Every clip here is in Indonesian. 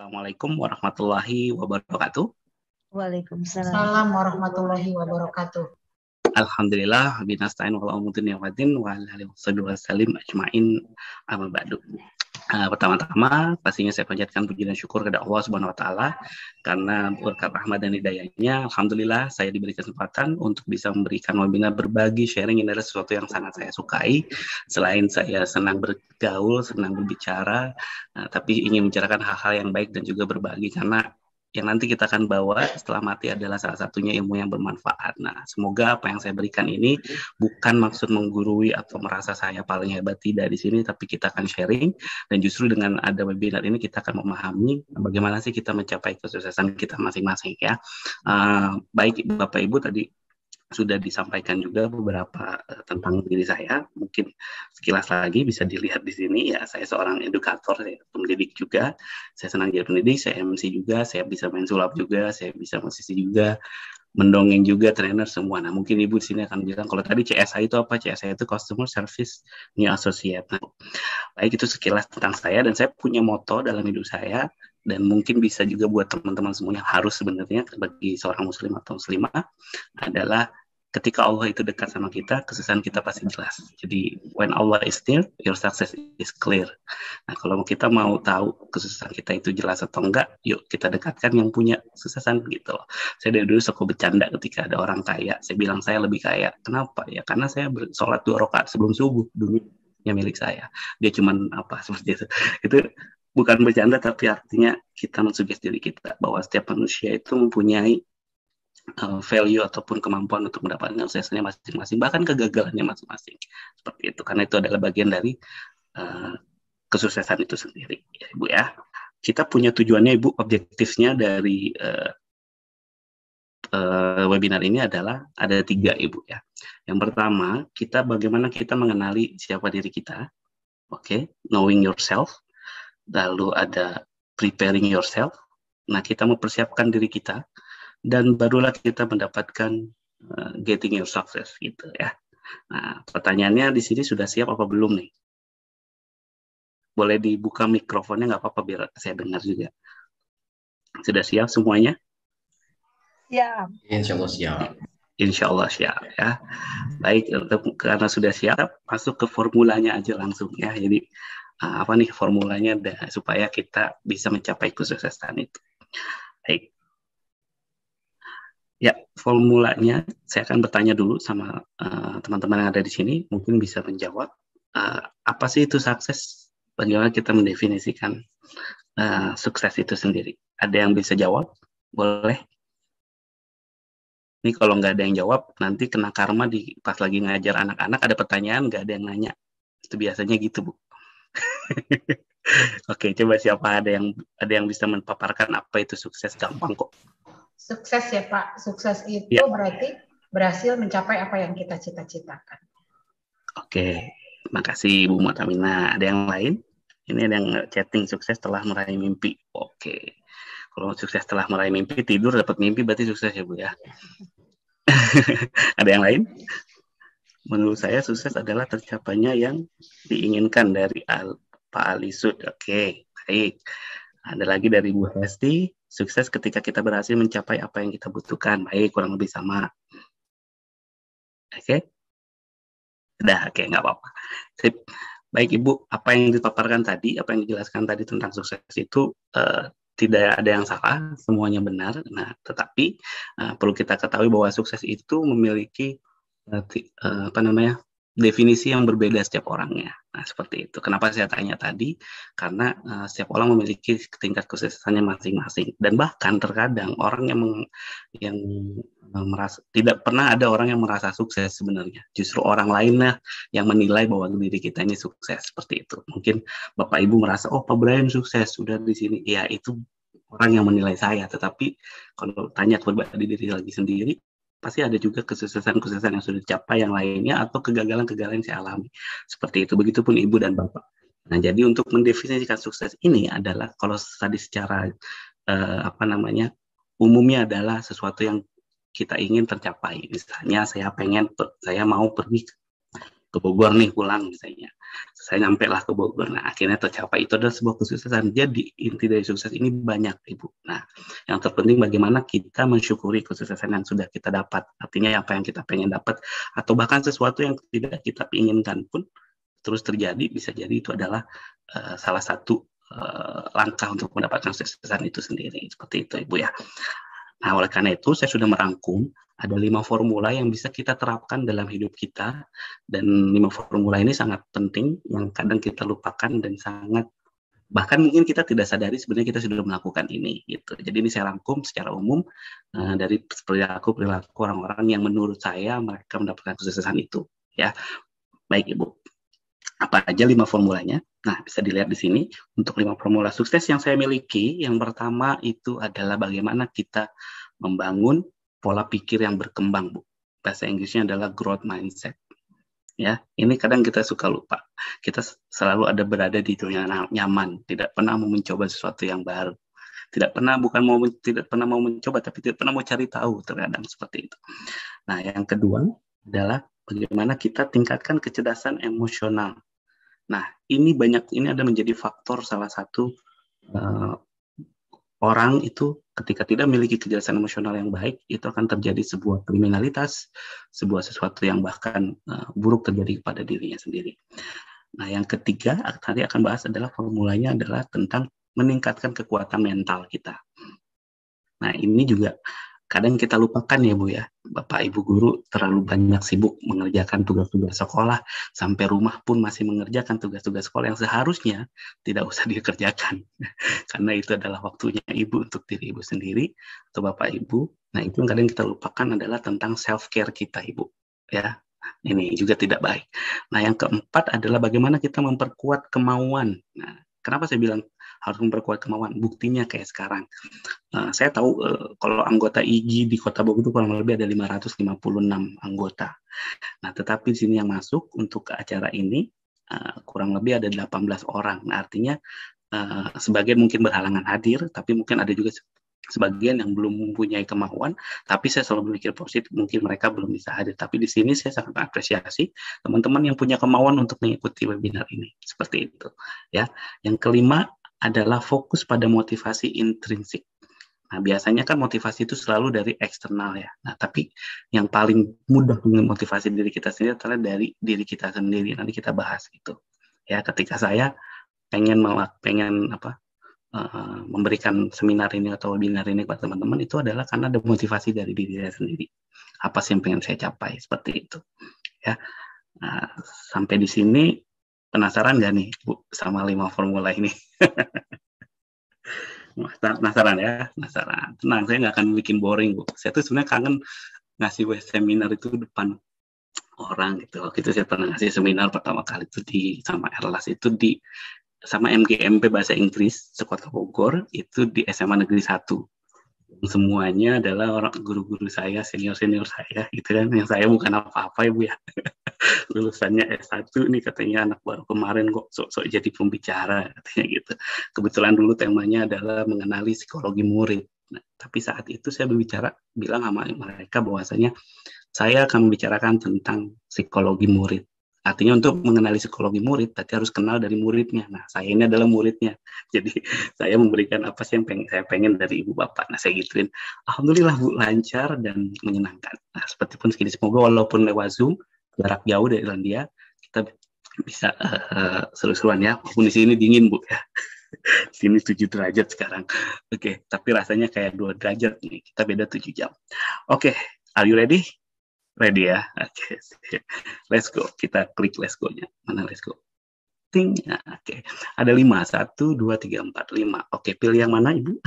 Assalamualaikum warahmatullahi wabarakatuh. Waalaikumsalam. Assalamualaikum warahmatullahi wabarakatuh. Alhamdulillah, binastain wa umutin yawadin wa alihi wasallim ajmain amma ba'du. Pertama-tama pastinya saya panjatkan puji dan syukur kepada Allah Subhanahu wa taala karena berkat rahmat dan hidayahnya alhamdulillah saya diberi kesempatan untuk bisa memberikan webinar berbagi sharing. Ini adalah sesuatu yang sangat saya sukai. Selain saya senang bergaul, senang berbicara, tapi ingin membicarakan hal-hal yang baik dan juga berbagi karena yang nanti kita akan bawa setelah mati adalah salah satunya ilmu yang bermanfaat. Nah, semoga apa yang saya berikan ini bukan maksud menggurui atau merasa saya paling hebat, tidak di sini, tapi kita akan sharing dan justru dengan ada webinar ini kita akan memahami bagaimana sih kita mencapai kesuksesan kita masing-masing ya. Baik Bapak Ibu tadi sudah disampaikan juga beberapa tentang diri saya. Mungkin sekilas lagi bisa dilihat di sini ya. Saya seorang edukator, saya pendidik juga. Saya senang jadi pendidik, saya MC juga, saya bisa main sulap juga, saya bisa musisi juga, mendongeng juga, trainer semua. Nah, mungkin Ibu di sini akan bilang kalau tadi CSA itu apa? CSA itu Customer Service New Associate. Nah, baik itu sekilas tentang saya dan saya punya moto dalam hidup saya dan mungkin bisa juga buat teman-teman semuanya harus sebenarnya bagi seorang muslim atau muslimah adalah ketika Allah itu dekat sama kita, kesuksesan kita pasti jelas. Jadi when Allah is near, your success is clear. Nah, kalau kita mau tahu kesuksesan kita itu jelas atau enggak, yuk kita dekatkan yang punya kesuksesan gitu. Saya dari dulu suka bercanda ketika ada orang kaya, saya bilang saya lebih kaya. Kenapa? Ya karena saya sholat 2 rakaat sebelum subuh, dunia milik saya. Dia cuman apa seperti itu. Itu bukan bercanda, tapi artinya kita mensugesti diri kita bahwa setiap manusia itu mempunyai value ataupun kemampuan untuk mendapatkan suksesnya masing-masing, bahkan kegagalannya masing-masing. Seperti itu, karena itu adalah bagian dari kesuksesan itu sendiri, ya Ibu ya. Kita punya tujuannya Ibu, objektifnya dari webinar ini adalah ada 3 Ibu ya. Yang pertama, bagaimana kita mengenali siapa diri kita, oke, knowing yourself. Lalu ada preparing yourself. Nah, kita mempersiapkan diri kita dan barulah kita mendapatkan getting your success gitu ya. Nah, pertanyaannya di sini sudah siap apa belum nih? Boleh dibuka mikrofonnya nggak apa-apa biar saya dengar juga. Sudah siap semuanya? Siap. Insya Allah siap. Insya Allah siap ya. Baik, karena sudah siap, masuk ke formulanya aja langsung ya. Jadi apa nih formulanya supaya kita bisa mencapai kesuksesan itu. Baik. Ya, formulanya saya akan bertanya dulu sama teman-teman yang ada di sini, mungkin bisa menjawab apa sih itu sukses? Bagaimana kita mendefinisikan sukses itu sendiri? Ada yang bisa jawab? Boleh? Ini kalau nggak ada yang jawab, nanti kena karma pas lagi ngajar anak-anak ada pertanyaan nggak ada yang nanya. Itu biasanya gitu, Bu. Oke, coba siapa ada yang bisa mempaparkan apa itu sukses, gampang kok. Sukses ya Pak, sukses itu berarti berhasil mencapai apa yang kita cita-citakan. Oke, makasih Bu Mutamina. Ada yang lain? Ini ada yang chatting sukses setelah meraih mimpi. Oke, kalau sukses setelah meraih mimpi, tidur dapat mimpi berarti sukses ya Bu ya. Ada yang lain? Menurut saya sukses adalah tercapainya yang diinginkan dari Pak Alisud. Oke, baik. Ada lagi dari Bu Hesti, sukses ketika kita berhasil mencapai apa yang kita butuhkan. Baik, kurang lebih sama. Oke? Udah, oke, nggak apa-apa. Sip. Baik Ibu, apa yang dipaparkan tadi, apa yang dijelaskan tadi tentang sukses itu tidak ada yang salah, semuanya benar. Nah, tetapi perlu kita ketahui bahwa sukses itu memiliki definisi yang berbeda setiap orangnya. Nah, seperti itu. Kenapa saya tanya tadi? Karena setiap orang memiliki tingkat kesuksesannya masing-masing. Dan bahkan terkadang orang yang merasa tidak pernah ada orang yang merasa sukses sebenarnya. Justru orang lainnya yang menilai bahwa diri kita ini sukses. Seperti itu. Mungkin Bapak Ibu merasa, oh Pak Brian sukses, sudah di sini. Ya, itu orang yang menilai saya. Tetapi kalau tanya pribadi diri lagi sendiri, pasti ada juga kesuksesan-kesuksesan yang sudah dicapai yang lainnya atau kegagalan-kegagalan yang saya alami. Seperti itu, begitupun Ibu dan Bapak. Nah, jadi untuk mendefinisikan sukses ini adalah kalau tadi secara umumnya adalah sesuatu yang kita ingin tercapai. Misalnya saya mau pergi ke Bogor nih pulang misalnya. saya nyampe lah ke Bogor. Nah, akhirnya tercapai. Itu adalah sebuah kesuksesan. Jadi, inti dari sukses ini banyak, Ibu. Nah, yang terpenting bagaimana kita mensyukuri kesuksesan yang sudah kita dapat. Artinya apa yang kita pengen dapat, atau bahkan sesuatu yang tidak kita inginkan pun terus terjadi, bisa jadi itu adalah salah satu langkah untuk mendapatkan kesuksesan itu sendiri. Seperti itu, Ibu ya. Nah, oleh karena itu, saya sudah merangkum ada 5 formula yang bisa kita terapkan dalam hidup kita, dan 5 formula ini sangat penting yang kadang kita lupakan dan sangat, bahkan mungkin kita tidak sadari sebenarnya kita sudah melakukan ini gitu. Jadi ini saya rangkum secara umum dari perilaku orang-orang yang menurut saya mereka mendapatkan kesuksesan itu ya. Baik Ibu, apa aja 5 formulanya? Nah, bisa dilihat di sini. Untuk 5 formula sukses yang saya miliki, yang pertama itu adalah bagaimana kita membangun pola pikir yang berkembang, Bu. Bahasa Inggrisnya adalah growth mindset. Ya, ini kadang kita suka lupa. Kita selalu berada di zona nyaman, tidak pernah mau mencoba sesuatu yang baru. Tidak pernah mau mencoba, tapi tidak pernah mau cari tahu, terkadang seperti itu. Nah, yang kedua adalah bagaimana kita tingkatkan kecerdasan emosional. Nah, ini ada menjadi faktor salah satu orang itu ketika tidak memiliki kecerdasan emosional yang baik, itu akan terjadi sebuah kriminalitas, sebuah sesuatu yang bahkan buruk terjadi kepada dirinya sendiri. Nah, yang ketiga, tadi akan bahas adalah formulanya adalah tentang meningkatkan kekuatan mental kita. Nah, ini juga kadang kita lupakan ya Bu ya, Bapak Ibu guru terlalu banyak sibuk mengerjakan tugas-tugas sekolah, sampai rumah pun masih mengerjakan tugas-tugas sekolah yang seharusnya tidak usah dikerjakan. Karena itu adalah waktunya Ibu untuk diri Ibu sendiri atau Bapak Ibu. Nah, itu yang kadang kita lupakan adalah tentang self-care kita Ibu. Ya, ini juga tidak baik. Nah, yang keempat adalah bagaimana kita memperkuat kemauan. Nah, kenapa saya bilang harus memperkuat kemauan? Buktinya kayak sekarang. Saya tahu kalau anggota IGI di Kota Bogor itu kurang lebih ada 556 anggota. Nah, tetapi di sini yang masuk untuk acara ini kurang lebih ada 18 orang. Nah, artinya sebagian mungkin berhalangan hadir, tapi mungkin ada juga sebagian yang belum mempunyai kemauan, tapi saya selalu berpikir positif, mungkin mereka belum bisa hadir. Tapi di sini saya sangat apresiasi teman-teman yang punya kemauan untuk mengikuti webinar ini. Seperti itu. Ya. Yang kelima adalah fokus pada motivasi intrinsik. Nah, biasanya kan motivasi itu selalu dari eksternal ya. Nah, tapi yang paling mudah memotivasi diri kita sendiri adalah dari diri kita sendiri. Nanti kita bahas gitu. Ya, ketika saya pengen memberikan seminar ini atau webinar ini kepada teman-teman, itu adalah karena ada motivasi dari diri saya sendiri. Apa sih yang pengen saya capai? Seperti itu. Ya. Nah, sampai di sini penasaran nggak nih Bu sama 5 formula ini? Penasaran ya? Penasaran. Tenang, saya nggak akan bikin boring Bu. Saya tuh sebenarnya kangen ngasih seminar itu depan orang gitu. Waktu itu saya pernah ngasih seminar pertama kali itu sama Erlas itu sama MGMP Bahasa Inggris Sekota Bogor itu di SMA Negeri 1. Semuanya adalah orang guru-guru saya, senior-senior saya gitu kan. Yang saya bukan apa-apa ya Bu ya. Lulusannya S1 nih katanya anak baru kemarin kok sok-sok jadi pembicara katanya gitu. Kebetulan dulu temanya adalah mengenali psikologi murid. Nah, tapi saat itu saya bilang sama mereka bahwasanya saya akan membicarakan tentang psikologi murid. Artinya untuk mengenali psikologi murid, berarti harus kenal dari muridnya. Nah, saya ini adalah muridnya. Jadi, saya memberikan apa sih yang saya pengen dari ibu bapak. Nah, saya gituin. Alhamdulillah, Bu, lancar dan menyenangkan. Nah, seperti pun segini. Semoga walaupun lewat Zoom, jarak jauh dari Irlandia, kita bisa seru-seruan ya. Walaupun di sini dingin, Bu, ya. Sini 7 derajat sekarang. Oke, tapi rasanya kayak 2 derajat nih. Kita beda 7 jam. Oke, are you ready? Ready ya? Oke. Let's go. Kita klik let's go-nya. Mana let's go? Ting. Nah, oke. Ada 5. 1, 2, 3, 4, 5. Oke, pilih yang mana, Ibu?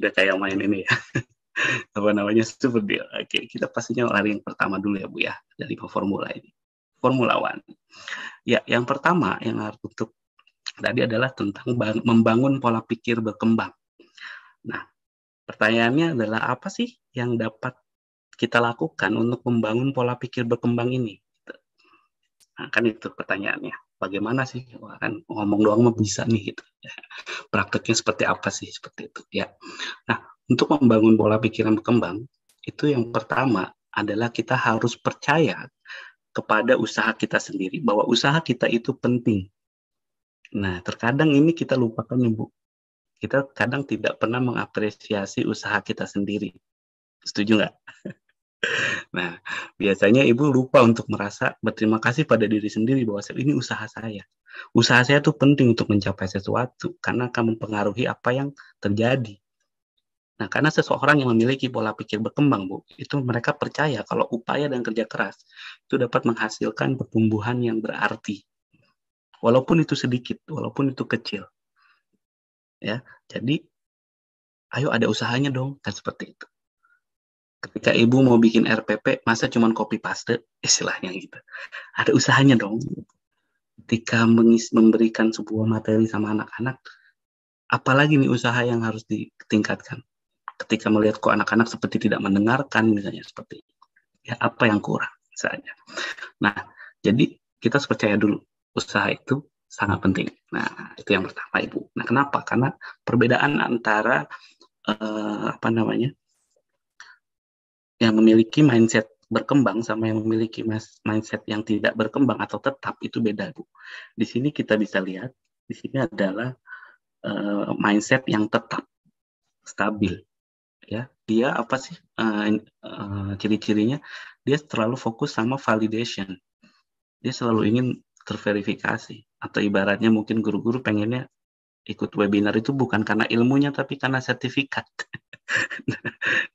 Udah kayak main ini ya. Apa namanya? Super deal. Oke, kita pastinya lari yang pertama dulu ya, Bu ya. Dari formula ini. Formula One. Ya, yang pertama yang harus untuk tadi adalah tentang membangun pola pikir berkembang. Nah, pertanyaannya adalah apa sih yang dapat kita lakukan untuk membangun pola pikir berkembang ini? Nah, kan itu pertanyaannya. Bagaimana sih? Wah, kan ngomong doang mah bisa nih gitu. Prakteknya seperti apa sih? Seperti itu ya. Nah, untuk membangun pola pikir yang berkembang, itu yang pertama adalah kita harus percaya kepada usaha kita sendiri, bahwa usaha kita itu penting. Nah, terkadang ini kita lupakan, Ibu. Kita kadang tidak pernah mengapresiasi usaha kita sendiri. Setuju nggak? Nah, biasanya Ibu lupa untuk merasa berterima kasih pada diri sendiri bahwa ini usaha saya. Usaha saya itu penting untuk mencapai sesuatu karena akan mempengaruhi apa yang terjadi. Nah, karena seseorang yang memiliki pola pikir berkembang, Bu, itu mereka percaya kalau upaya dan kerja keras itu dapat menghasilkan pertumbuhan yang berarti. Walaupun itu sedikit, walaupun itu kecil. Ya, jadi ayo ada usahanya dong, kan seperti itu. Ketika Ibu mau bikin RPP, masa cuma copy paste, istilahnya gitu. Ada usahanya dong. Ketika memberikan sebuah materi sama anak-anak, apalagi nih usaha yang harus ditingkatkan. Ketika melihat kok anak-anak seperti tidak mendengarkan, misalnya seperti itu. Ya, apa yang kurang misalnya. Nah, jadi kita harus percaya dulu usaha itu sangat penting. Nah, itu yang pertama, Ibu. Nah, kenapa? Karena perbedaan antara yang memiliki mindset berkembang sama yang memiliki mindset yang tidak berkembang atau tetap itu beda, Bu. Di sini kita bisa lihat, di sini adalah mindset yang tetap stabil. Ya, dia apa sih ciri-cirinya? Dia terlalu fokus sama validation. Dia selalu ingin terverifikasi. Atau ibaratnya mungkin guru-guru pengennya ikut webinar itu bukan karena ilmunya, tapi karena sertifikat.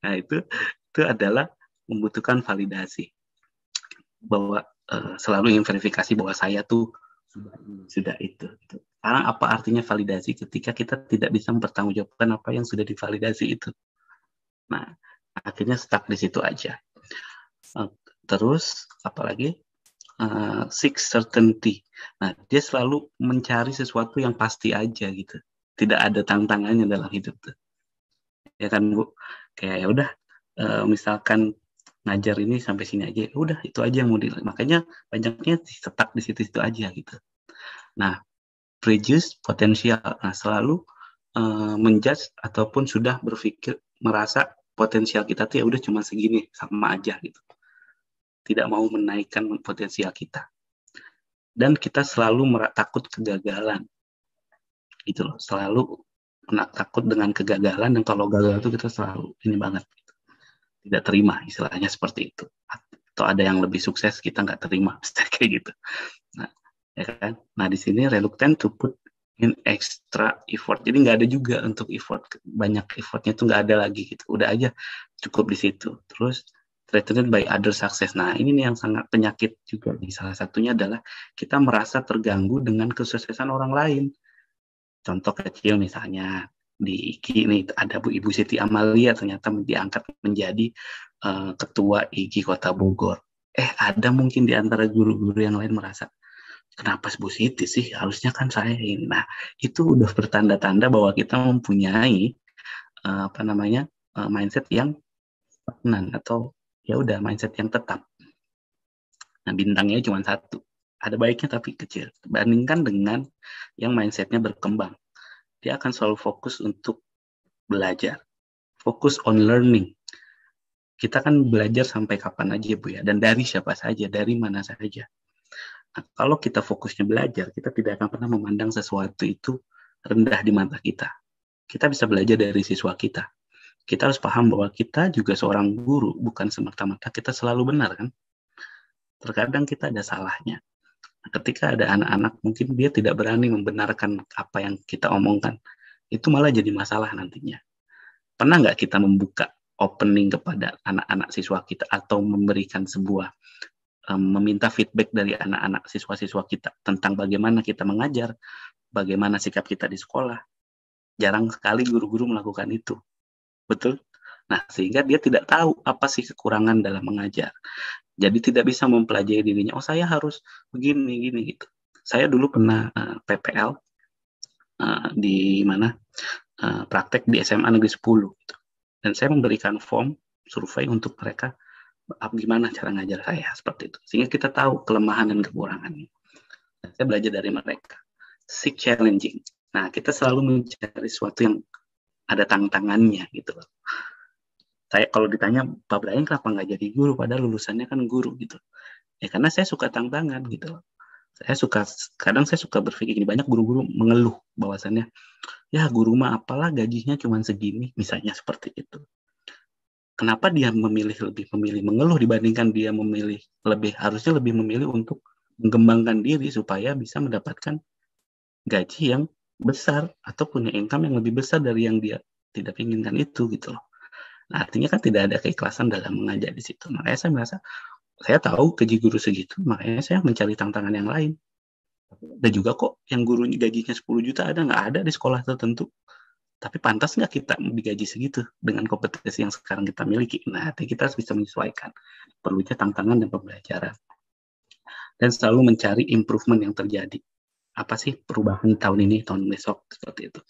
Nah, itu adalah membutuhkan validasi. Bahwa selalu ingin verifikasi bahwa saya tuh sudah itu. Sekarang apa artinya validasi ketika kita tidak bisa mempertanggungjawabkan apa yang sudah divalidasi itu? Nah, akhirnya stuck di situ aja. Terus, apalagi? Seek certainty. Nah, dia selalu mencari sesuatu yang pasti aja gitu. Tidak ada tantangannya dalam hidup tuh. Ya kan, Bu? Kayak ya udah, misalkan ngajar ini sampai sini aja, udah itu aja yang mau makanya banyaknya stuck di situ-situ aja gitu. Nah, prejudice potensial. Nah, selalu menjudge ataupun sudah berpikir merasa potensial kita tuh ya udah cuma segini, sama aja gitu. Tidak mau menaikkan potensial kita. Dan kita selalu takut kegagalan. Gitu loh, selalu takut dengan kegagalan, dan kalau gagal itu kita selalu ini banget. Gitu. Tidak terima, istilahnya seperti itu. Atau ada yang lebih sukses, kita nggak terima, kayak gitu. Nah, ya kan? Nah, di sini reluctant to put in extra effort. Jadi nggak ada juga untuk effort, banyak effortnya itu nggak ada lagi gitu. Udah aja cukup di situ. Terus threatened by other success. Nah, ini nih yang sangat penyakit juga nih. Salah satunya adalah kita merasa terganggu dengan kesuksesan orang lain. Contoh kecil misalnya di IGI nih ada Bu Ibu Siti Amalia ternyata diangkat menjadi ketua IGI Kota Bogor. Ada mungkin di antara guru-guru yang lain merasa, kenapa Bu Siti sih? Harusnya kan saya ini. Nah, itu udah bertanda-tanda bahwa kita mempunyai mindset yang stagnan atau ya udah mindset yang tetap. Nah, bintangnya cuma satu. Ada baiknya tapi kecil. Bandingkan dengan yang mindsetnya berkembang. Dia akan selalu fokus untuk belajar. Fokus on learning. Kita kan belajar sampai kapan aja, Bu ya. Dan dari siapa saja, dari mana saja. Nah, kalau kita fokusnya belajar, kita tidak akan pernah memandang sesuatu itu rendah di mata kita. Kita bisa belajar dari siswa kita. Kita harus paham bahwa kita juga seorang guru, bukan semata-mata kita selalu benar kan. Terkadang kita ada salahnya. Ketika ada anak-anak, mungkin dia tidak berani membenarkan apa yang kita omongkan. Itu malah jadi masalah nantinya. Pernah nggak kita membuka opening kepada anak-anak siswa kita atau memberikan sebuah meminta feedback dari anak-anak siswa-siswa kita tentang bagaimana kita mengajar, bagaimana sikap kita di sekolah? Jarang sekali guru-guru melakukan itu. Betul? Nah, sehingga dia tidak tahu apa sih kekurangan dalam mengajar. Jadi tidak bisa mempelajari dirinya. Oh, saya harus begini, gini gitu. Saya dulu pernah PPL di mana praktek di SMA Negeri 10 gitu. Dan saya memberikan form survei untuk mereka gimana cara ngajar saya seperti itu. Sehingga kita tahu kelemahan dan kekurangannya. Saya belajar dari mereka. Seek challenging. Nah, kita selalu mencari sesuatu yang ada tantangannya gitu loh. Saya kalau ditanya, Pak Brian kenapa nggak jadi guru? Padahal lulusannya kan guru gitu. Ya karena saya suka tantangan gitu loh. Kadang saya suka berpikir gini, banyak guru-guru mengeluh bahwasannya, ya guru mah apalah gajinya cuma segini, misalnya seperti itu. Kenapa dia lebih memilih mengeluh dibandingkan dia harusnya lebih memilih untuk mengembangkan diri supaya bisa mendapatkan gaji yang besar atau punya income yang lebih besar dari yang dia tidak inginkan itu gitu loh. Nah, artinya kan tidak ada keikhlasan dalam mengajar di situ. Makanya saya merasa saya tahu gaji guru segitu, makanya saya mencari tantangan yang lain. Ada juga kok yang gurunya gajinya 10 juta nggak ada di sekolah tertentu. Tapi pantas nggak kita digaji segitu dengan kompetensi yang sekarang kita miliki? Nah, kita harus bisa menyesuaikan. Perlunya tantangan dan pembelajaran. Dan selalu mencari improvement yang terjadi. Apa sih perubahan tahun ini, tahun besok, seperti itu.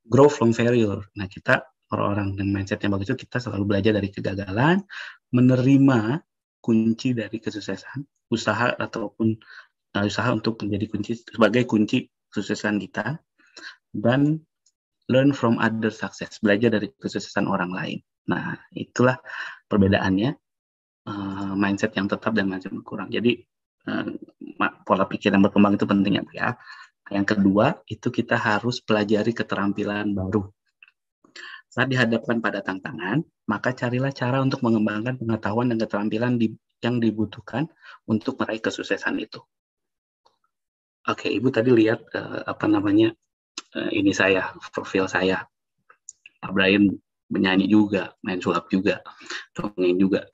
Grow from failure. Nah, kita orang-orang dengan mindset yang bagus itu kita selalu belajar dari kegagalan, menerima kunci dari kesuksesan, usaha untuk menjadi sebagai kunci kesuksesan kita, dan learn from other success, belajar dari kesuksesan orang lain. Nah, itulah perbedaannya, mindset yang tetap dan mindset yang kurang. Jadi, pola pikir yang berkembang itu penting ya. Yang kedua, itu kita harus pelajari keterampilan baru. Saat dihadapkan pada tantangan, maka carilah cara untuk mengembangkan pengetahuan dan keterampilan yang dibutuhkan untuk meraih kesuksesan itu. Oke, Ibu tadi lihat ini saya, profil saya. Pak Brian menyanyi juga, main sulap juga, dongeng juga.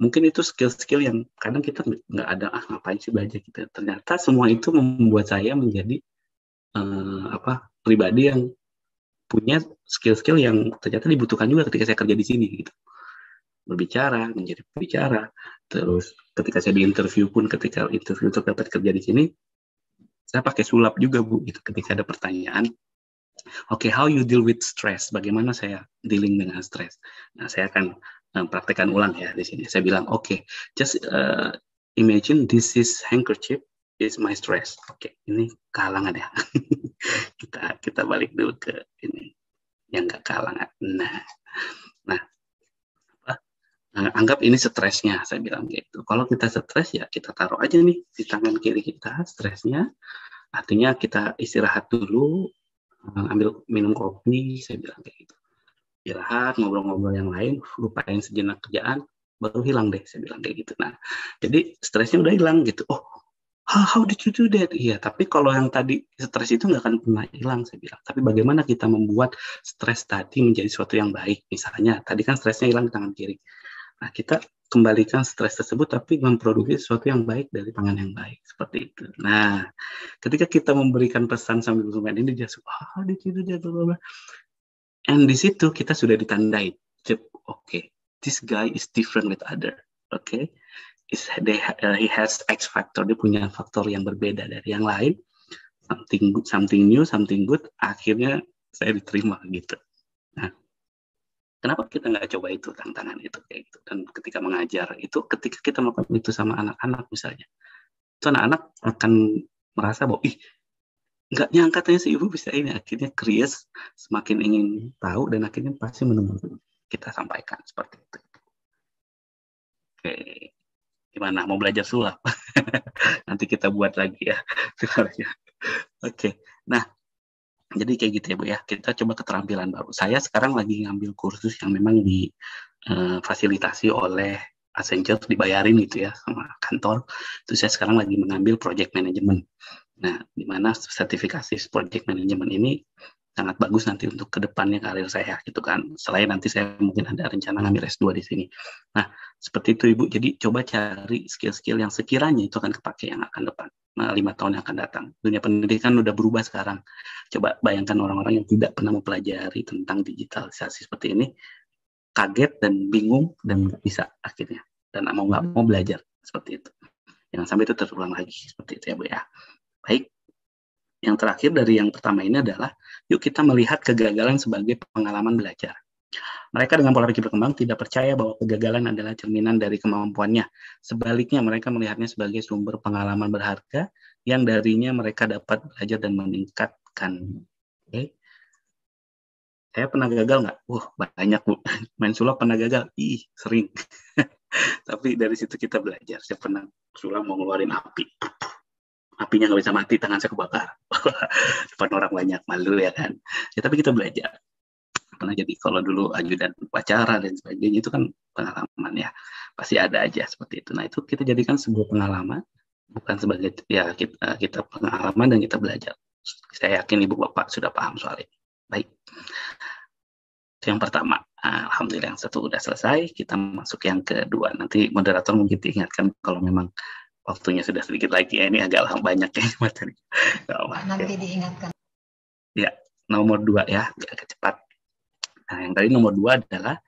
Mungkin itu skill-skill yang kadang kita nggak ada, ngapain sih belajar kita. Ternyata semua itu membuat saya menjadi pribadi yang punya skill-skill yang ternyata dibutuhkan juga ketika saya kerja di sini gitu. Berbicara, menjadi pembicara. Terus ketika saya di interview pun, ketika interview untuk dapat kerja di sini, saya pakai sulap juga Bu, gitu. Ketika ada pertanyaan, how you deal with stress? Bagaimana saya dealing dengan stress? Nah, saya akan praktekkan ulang ya di sini. Saya bilang, just imagine this is handkerchief is my stress. Ini kehalangan ya. kita balik dulu ke ini yang nggak kehalangan. Nah, anggap ini stresnya, saya bilang gitu. Kalau kita stres ya kita taruh aja nih di tangan kiri kita stresnya. Artinya kita istirahat dulu, ambil minum kopi, saya bilang kayak gitu. Istirahat, ngobrol-ngobrol yang lain, lupain sejenak kerjaan, baru hilang deh, saya bilang kayak gitu. Nah, jadi stresnya udah hilang gitu. How did you do that? Iya, tapi kalau yang tadi stres itu nggak akan pernah hilang, saya bilang. Tapi bagaimana kita membuat stres tadi menjadi sesuatu yang baik? Misalnya, tadi kan stresnya hilang di tangan kiri. Nah, kita kembalikan stres tersebut, tapi memproduksi sesuatu yang baik dari tangan yang baik. Seperti itu. Nah, ketika kita memberikan pesan sambil bermain ini, dia suka, how did you do that? And di situ kita sudah ditandai, this guy is different with other, he has X factor, dia punya faktor yang berbeda dari yang lain, something new, something good, akhirnya saya diterima gitu. Nah, kenapa kita nggak coba itu tantangan itu kayak gitu? Dan ketika mengajar itu, ketika kita melakukan itu sama anak-anak misalnya, itu anak-anak akan merasa bahwa nggak nyangka ternyata si ibu bisa ini, akhirnya curious, semakin ingin tahu, dan akhirnya pasti menemukan kita sampaikan seperti itu. Gimana, mau belajar sulap? Nanti kita buat lagi ya. Nah, jadi kayak gitu ya Bu ya, kita coba keterampilan baru. Saya sekarang lagi ngambil kursus yang memang difasilitasi oleh Accenture, dibayarin gitu ya sama kantor. Itu saya sekarang lagi mengambil project management. Nah, di mana sertifikasi project management ini sangat bagus nanti untuk kedepannya karir saya gitu kan. Selain nanti saya mungkin ada rencana ngambil S2 di sini. Nah, seperti itu Ibu. Jadi coba cari skill-skill yang sekiranya itu akan kepake yang akan depan. 5 tahun yang akan datang. Dunia pendidikan udah berubah sekarang. Coba bayangkan orang-orang yang tidak pernah mempelajari tentang digitalisasi seperti ini, kaget dan bingung dan nggak bisa akhirnya. Dan nggak mau belajar seperti itu. Jangan sampai itu terulang lagi seperti itu ya Bu ya. Baik, yang terakhir dari yang pertama ini adalah, yuk kita melihat kegagalan sebagai pengalaman belajar. Mereka dengan pola pikir berkembang tidak percaya bahwa kegagalan adalah cerminan dari kemampuannya. Sebaliknya, mereka melihatnya sebagai sumber pengalaman berharga yang darinya mereka dapat belajar dan meningkatkan. Saya pernah gagal nggak? Banyak Bu. Main sulap pernah gagal? Sering. Tapi dari situ kita belajar. Saya pernah sulap mau ngeluarin api. Apinya nggak bisa mati, tangan saya kebakar. Depan orang banyak, malu ya kan. Ya, tapi kita belajar. Pernah jadi kalau dulu ajudan upacara dan sebagainya, itu kan pengalaman ya. Pasti ada aja seperti itu. Nah, itu kita jadikan sebuah pengalaman, bukan sebagai ya kita pengalaman dan kita belajar. Saya yakin Ibu Bapak sudah paham soal ini. Baik. Itu yang pertama. Alhamdulillah yang satu udah selesai. Kita masuk yang kedua. Nanti moderator mungkin diingatkan kalau memang waktunya sudah sedikit lagi ya. Ini agak banyak ya materi. Nanti diingatkan. Ya, nomor 2 ya, agak cepat. Nah, yang tadi nomor 2 adalah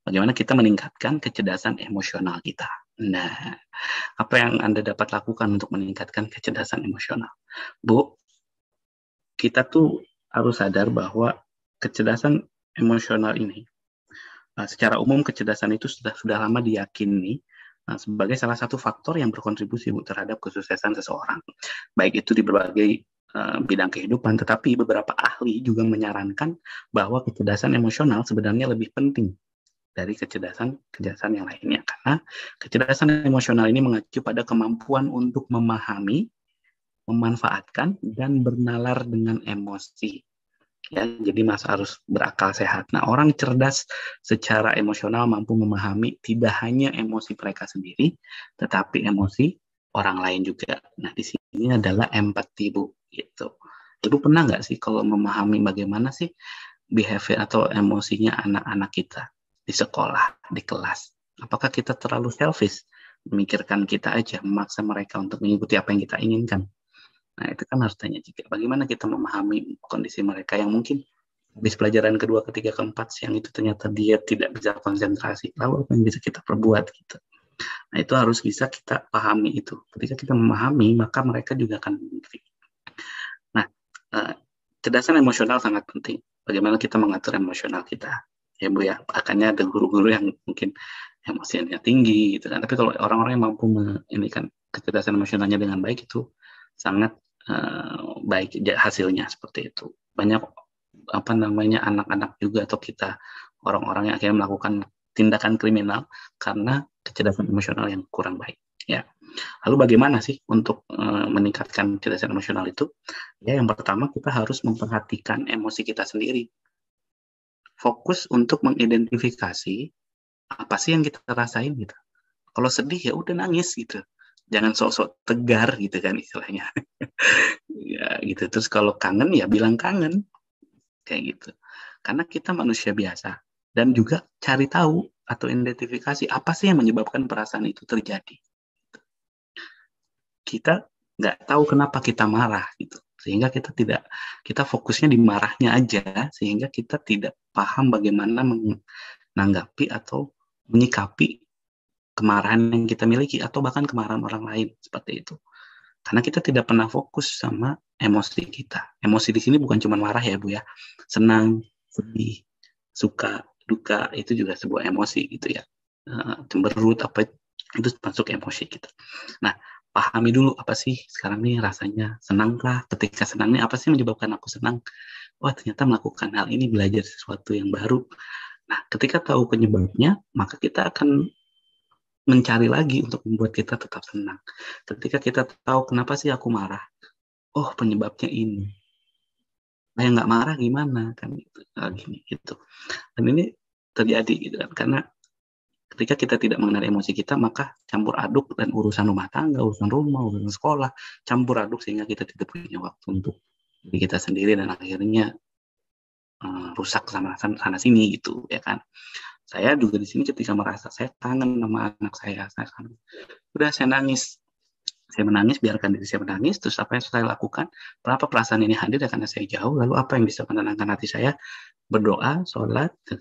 bagaimana kita meningkatkan kecerdasan emosional kita. Nah, apa yang Anda dapat lakukan untuk meningkatkan kecerdasan emosional? Bu, kita tuh harus sadar bahwa kecerdasan emosional ini, secara umum kecerdasan itu sudah lama diyakini sebagai salah satu faktor yang berkontribusi terhadap kesuksesan seseorang. Baik itu di berbagai bidang kehidupan, tetapi beberapa ahli juga menyarankan bahwa kecerdasan emosional sebenarnya lebih penting dari kecerdasan yang lainnya. Karena kecerdasan emosional ini mengacu pada kemampuan untuk memahami, memanfaatkan, dan bernalar dengan emosi. Ya, jadi harus berakal sehat. Nah, orang cerdas secara emosional mampu memahami tidak hanya emosi mereka sendiri, tetapi emosi orang lain juga. Nah, di sini adalah empati, Bu. Gitu. Ibu pernah nggak sih kalau memahami bagaimana sih behavior atau emosinya anak-anak kita di sekolah, di kelas? Apakah kita terlalu selfish, memikirkan kita aja, memaksa mereka untuk mengikuti apa yang kita inginkan? Nah, itu kan harus tanya juga. Bagaimana kita memahami kondisi mereka yang mungkin habis pelajaran kedua, ketiga, keempat siang itu ternyata dia tidak bisa konsentrasi. Lalu apa yang bisa kita perbuat gitu. Nah, itu harus bisa kita pahami itu. Ketika kita memahami, maka mereka juga akan mengerti. Nah, kecerdasan emosional sangat penting. Bagaimana kita mengatur emosional kita. Ya, Bu ya. Akannya ada guru-guru yang mungkin emosinya tinggi gitu kan. Tapi kalau orang-orang yang mampu meninikan kecerdasan emosionalnya dengan baik itu sangat baik hasilnya seperti itu. Banyak anak-anak juga atau kita orang-orang yang akhirnya melakukan tindakan kriminal karena kecerdasan emosional yang kurang baik. Ya. Lalu bagaimana sih untuk meningkatkan kecerdasan emosional itu? Ya, yang pertama kita harus memperhatikan emosi kita sendiri. Fokus untuk mengidentifikasi apa sih yang kita rasain gitu. Kalau sedih ya udah nangis gitu. Jangan sok-sok tegar gitu kan istilahnya. Ya gitu. Terus kalau kangen ya bilang kangen. Kayak gitu. Karena kita manusia biasa. Dan juga cari tahu atau identifikasi apa sih yang menyebabkan perasaan itu terjadi. Kita nggak tahu kenapa kita marah gitu. Sehingga kita fokusnya di marahnya aja. Sehingga kita tidak paham bagaimana menanggapi atau menyikapi kemarahan yang kita miliki atau bahkan kemarahan orang lain seperti itu. Karena kita tidak pernah fokus sama emosi kita. Emosi di sini bukan cuma marah ya Bu ya. Senang, sedih, suka, duka itu juga sebuah emosi gitu ya. Cemberut apa itu masuk emosi kita. Nah, pahami dulu apa sih sekarang nih rasanya senangkah? Ketika senang nih apa sih menyebabkan aku senang? Wah, ternyata melakukan hal ini belajar sesuatu yang baru. Nah, ketika tahu penyebabnya, maka kita akan mencari lagi untuk membuat kita tetap senang. Ketika kita tahu kenapa sih aku marah, oh penyebabnya ini. Nah, yang nggak marah gimana kan gitu, gini gitu. Dan ini terjadi gitu kan, karena ketika kita tidak mengenal emosi kita, maka campur aduk dan urusan rumah tangga, urusan rumah, urusan sekolah, campur aduk sehingga kita tidak punya waktu untuk diri kita sendiri dan akhirnya rusak sana sini gitu ya kan. Saya juga di sini ketika merasa saya kangen sama anak saya kangen. Udah saya nangis. Saya menangis, biarkan diri saya menangis. Terus apa yang saya lakukan? Kenapa perasaan ini hadir? Ya karena saya jauh. Lalu apa yang bisa menenangkan hati saya? Berdoa, sholat, terus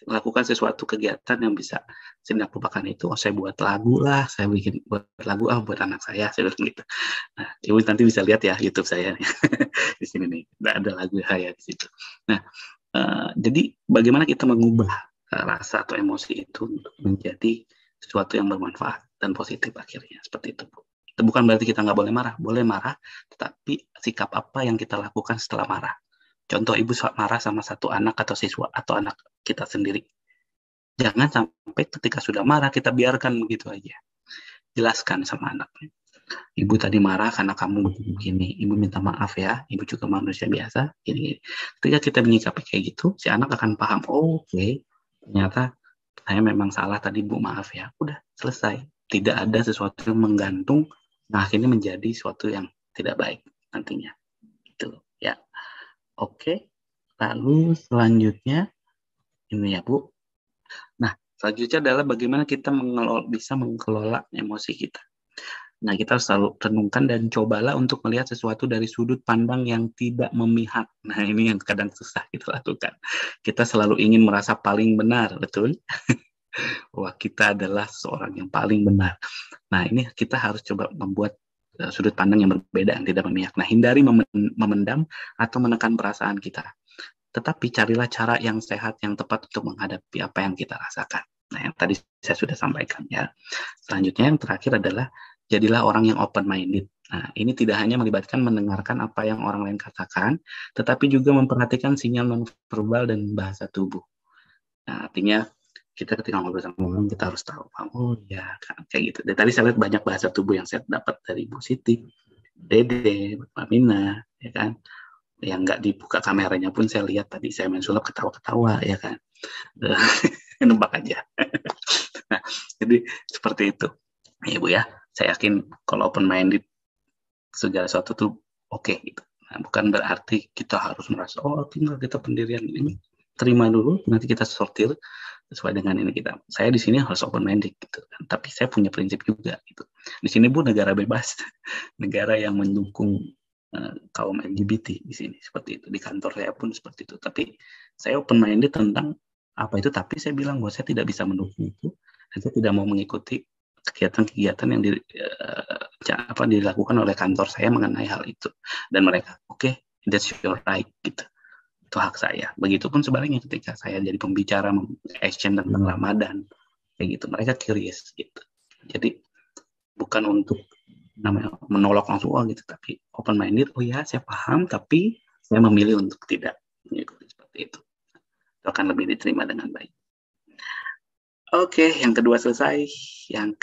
melakukan sesuatu kegiatan yang bisa saya lupakan itu. Oh, saya buat lagu lah. Saya buat lagu buat anak saya. Saya bilang gitu. Nah, ibu nanti bisa lihat ya YouTube saya di sini nih. Ada lagu saya di situ. Nah, jadi bagaimana kita mengubah rasa atau emosi itu untuk menjadi sesuatu yang bermanfaat dan positif akhirnya seperti itu, Bu. Bukan berarti kita nggak boleh marah, tetapi sikap apa yang kita lakukan setelah marah. Contoh ibu marah sama satu anak atau siswa atau anak kita sendiri, Jangan sampai ketika sudah marah kita biarkan begitu aja. Jelaskan sama anaknya. Ibu tadi marah karena kamu begini. Ibu minta maaf ya. Ibu juga manusia biasa. Gini. Ketika kita menyikapi kayak gitu, si anak akan paham. Oh, oke. Ternyata saya memang salah tadi Bu, maaf ya. Udah selesai. Tidak ada sesuatu yang menggantung. Nah, akhirnya menjadi sesuatu yang tidak baik nantinya. Gitu ya. Oke. Lalu selanjutnya ini ya Bu. Nah, selanjutnya adalah bagaimana kita bisa mengelola emosi kita. Nah, kita harus selalu renungkan dan cobalah untuk melihat sesuatu dari sudut pandang yang tidak memihak. Nah, ini yang kadang susah kita lakukan. Kita selalu ingin merasa paling benar, betul? Wah, kita adalah seorang yang paling benar. Nah, ini kita harus coba membuat sudut pandang yang berbeda, yang tidak memihak. Nah, hindari memendam atau menekan perasaan kita. Tetapi carilah cara yang sehat, yang tepat untuk menghadapi apa yang kita rasakan. Nah, yang tadi saya sudah sampaikan ya. Selanjutnya yang terakhir adalah jadilah orang yang open-minded. Nah, ini tidak hanya melibatkan mendengarkan apa yang orang lain katakan, tetapi juga memperhatikan sinyal non-verbal dan bahasa tubuh. Nah, artinya kita ketika ngobrol sama orang, kita harus tahu, oh ya, kayak gitu. Dan tadi saya lihat banyak bahasa tubuh yang saya dapat dari Bu Siti, Dede, Mbak Mina, ya kan. Yang nggak dibuka kameranya pun saya lihat tadi, saya main sulap ketawa-ketawa, ya kan. Nembak aja. Nah, jadi seperti itu. Ya Bu ya. Saya yakin kalau open-minded segala sesuatu tuh oke gitu. Nah, bukan berarti kita harus merasa, oh tinggal kita pendirian ini. Terima dulu, nanti kita sortir sesuai dengan ini kita. Saya di sini harus open-minded gitu. Tapi saya punya prinsip juga gitu. Di sini Bu negara bebas, negara yang mendukung kaum LGBT di sini seperti itu. Di kantor saya pun seperti itu. Tapi saya open-minded tentang apa itu. Tapi saya bilang bahwa saya tidak bisa mendukung itu. Dan saya tidak mau mengikuti kegiatan-kegiatan yang dilakukan oleh kantor saya mengenai hal itu. Dan mereka, oke, that's your right, gitu. Itu hak saya. Begitupun sebaliknya ketika saya jadi pembicara exchange tentang Ramadan, kayak gitu. Mereka curious, gitu. Jadi, bukan untuk namanya menolak langsung gitu, tapi open-minded, oh ya, saya paham, tapi saya memilih untuk tidak mengikuti seperti itu. Itu akan lebih diterima dengan baik. Oke, yang kedua selesai. Yang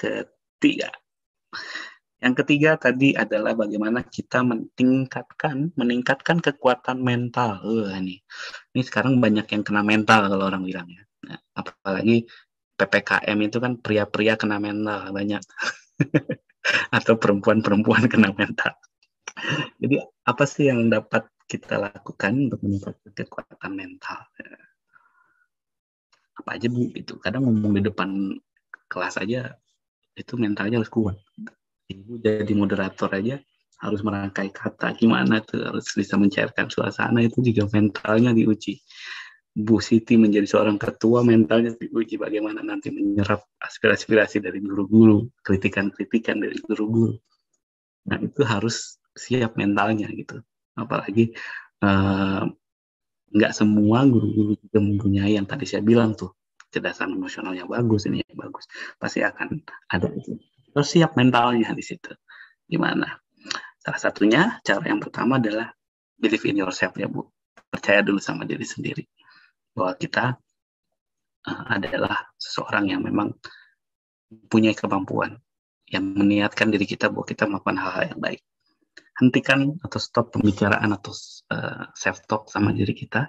ketiga tadi adalah bagaimana kita meningkatkan kekuatan mental. Ini sekarang banyak yang kena mental kalau orang bilang ya. Nah, apalagi PPKM itu kan pria-pria kena mental banyak. Atau perempuan-perempuan kena mental. Jadi apa sih yang dapat kita lakukan untuk meningkatkan kekuatan mental? Apa aja Bu itu, kadang ngomong di depan kelas aja itu mentalnya harus kuat. Ibu jadi moderator aja harus merangkai kata, gimana tuh harus bisa mencairkan suasana, itu juga mentalnya diuji. Bu Siti menjadi seorang ketua, mentalnya diuji bagaimana nanti menyerap aspirasi dari guru-guru, kritikan-kritikan dari guru-guru. Nah itu harus siap mentalnya gitu. Apalagi nggak semua guru-guru juga mempunyai yang tadi saya bilang tuh, kecerdasan emosional yang bagus, ini yang bagus. Pasti akan ada itu. Terus siap mentalnya di situ. Gimana? Salah satunya, cara yang pertama adalah believe in yourself ya Bu. Percaya dulu sama diri sendiri. Bahwa kita adalah seseorang yang memang punya kemampuan. Yang meniatkan diri kita bahwa kita melakukan hal-hal yang baik. Hentikan atau stop pembicaraan atau self-talk sama diri kita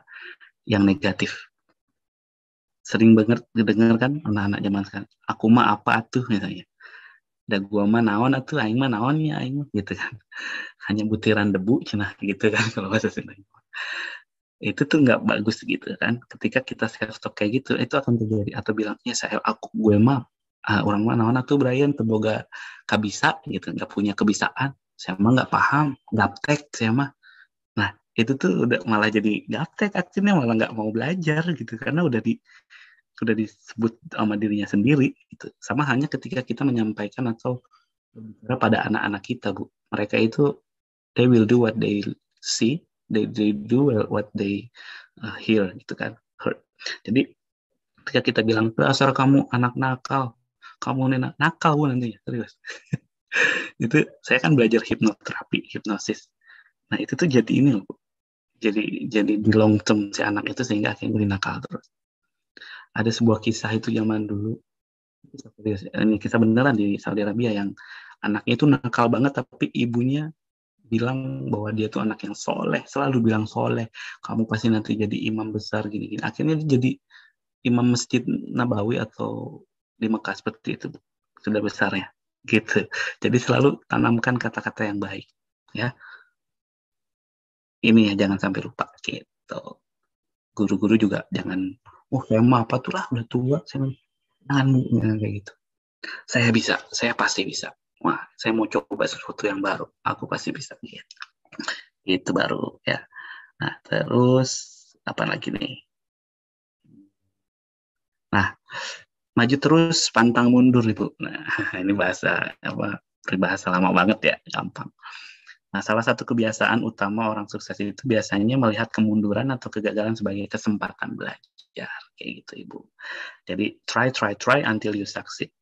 yang negatif. Sering banget didengar kan anak-anak zaman sekarang, aku mah apa atuh misalnya. Da gua mah naon atuh, aing mah naonnya aing gitu kan. Hanya butiran debu cenah gitu kan kalau bahasa Sunda. Itu tuh nggak bagus gitu kan. Ketika kita self-talk kayak gitu, itu akan terjadi. Atau bilang, ya gue mah orang mah naon atuh Brian teboga kabisa gitu, nggak punya kebisaan. Saya mah nggak paham, gaptek saya mah. Nah, itu tuh udah malah jadi gaptek, akhirnya malah nggak mau belajar gitu, karena udah disebut sama dirinya sendiri gitu. Sama hanya ketika kita menyampaikan atau berbicara pada anak-anak kita, Bu. Mereka itu, they will do what they see, they do what they hear gitu kan. Jadi ketika kita bilang, dasar kamu anak nakal, kamu nih nakal Bu nantinya, serius. Itu saya kan belajar hipnoterapi, hipnosis. Nah itu tuh jadi ini loh, jadi di long term si anak itu sehingga akhirnya jadi nakal terus. Ada sebuah kisah itu zaman dulu. Ini kisah beneran di Saudi Arabia yang anaknya itu nakal banget, tapi ibunya bilang bahwa dia tuh anak yang soleh, selalu bilang soleh, kamu pasti nanti jadi imam besar gini-gini. Akhirnya dia jadi imam Masjid Nabawi atau di Mekah seperti itu, sudah besarnya, gitu. Jadi selalu tanamkan kata-kata yang baik, ya. Ini ya jangan sampai lupa, gitu. Guru-guru juga jangan, saya mah apa tuh lah, udah tua, jangan kayak gitu. Saya bisa, saya pasti bisa. Wah, saya mau coba sesuatu yang baru, aku pasti bisa, gitu. Itu baru ya. Nah, terus apa lagi nih? Nah, maju terus, pantang mundur itu. Nah, ini bahasa apa? Peribahasa lama banget ya, gampang. Nah, salah satu kebiasaan utama orang sukses itu biasanya melihat kemunduran atau kegagalan sebagai kesempatan belajar, kayak gitu, Ibu. Jadi try until you succeed.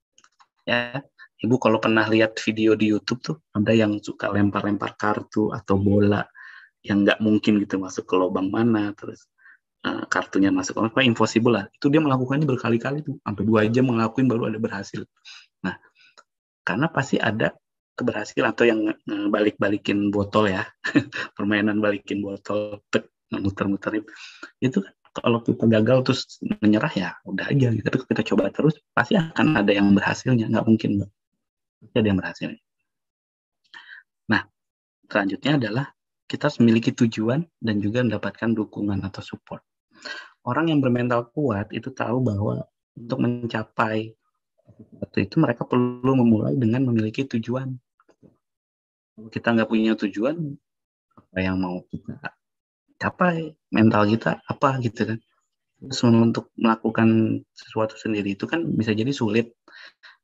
Ya, Ibu kalau pernah lihat video di YouTube tuh ada yang suka lempar-lempar kartu atau bola yang nggak mungkin gitu masuk ke lubang mana, terus kartunya masuk apa impossible lah. Itu dia melakukannya berkali-kali tuh, sampai 2 jam ngelakuin baru ada berhasil. Nah, karena pasti ada keberhasilan atau yang balik-balikin botol ya, permainan balikin botol, muter-muterin. Itu kan kalau kita gagal terus menyerah ya udah aja gitu. Tapi kita coba terus pasti akan ada yang berhasilnya, nggak mungkin pasti ada yang berhasilnya. Nah, selanjutnya adalah kita harus memiliki tujuan dan juga mendapatkan dukungan atau support. Orang yang bermental kuat itu tahu bahwa untuk mencapai sesuatu itu mereka perlu memulai dengan memiliki tujuan. Kalau kita nggak punya tujuan, apa yang mau kita capai, mental kita apa gitu kan. Terus untuk melakukan sesuatu sendiri itu kan bisa jadi sulit.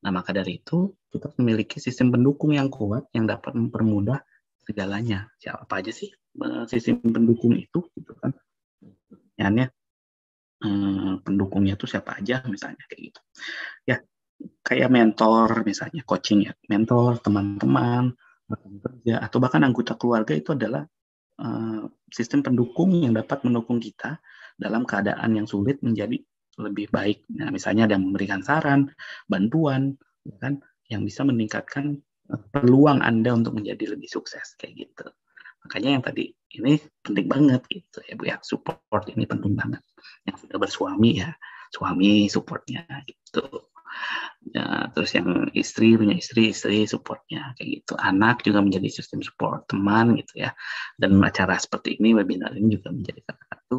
Nah, maka dari itu kita memiliki sistem pendukung yang kuat yang dapat mempermudah segalanya. Siapa aja sih sistem pendukung itu gitu kan. Pendukungnya tuh siapa aja misalnya kayak gitu. Ya, kayak mentor misalnya, coaching ya. Mentor, teman-teman, rekan kerja atau bahkan anggota keluarga itu adalah sistem pendukung yang dapat mendukung kita dalam keadaan yang sulit menjadi lebih baik. Nah, misalnya ada yang memberikan saran, bantuan, kan, yang bisa meningkatkan peluang Anda untuk menjadi lebih sukses kayak gitu. Makanya yang tadi ini penting banget gitu ya Bu ya, support ini penting banget. Yang sudah bersuami ya, suami supportnya gitu. Ya, terus yang istri punya istri supportnya kayak gitu. Anak juga menjadi sistem support, teman gitu ya. Dan acara seperti ini, webinar ini juga menjadi salah satu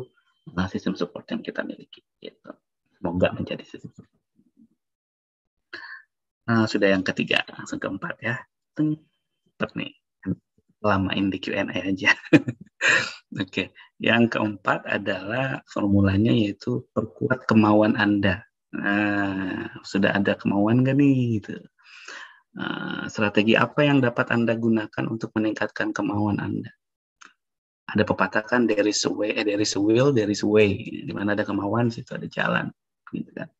sistem support yang kita miliki gitu. Semoga menjadi sistem support. Nah, sudah yang ketiga, langsung keempat ya. Tetap nih, lamain di Q&A aja. Oke, yang keempat adalah formulanya yaitu perkuat kemauan Anda. Nah, sudah ada kemauan nggak nih? Gitu. Strategi apa yang dapat Anda gunakan untuk meningkatkan kemauan Anda? Ada pepatah kan, there is a way, there is a will, there is a way. Di mana ada kemauan, situ ada jalan. Gitu kan?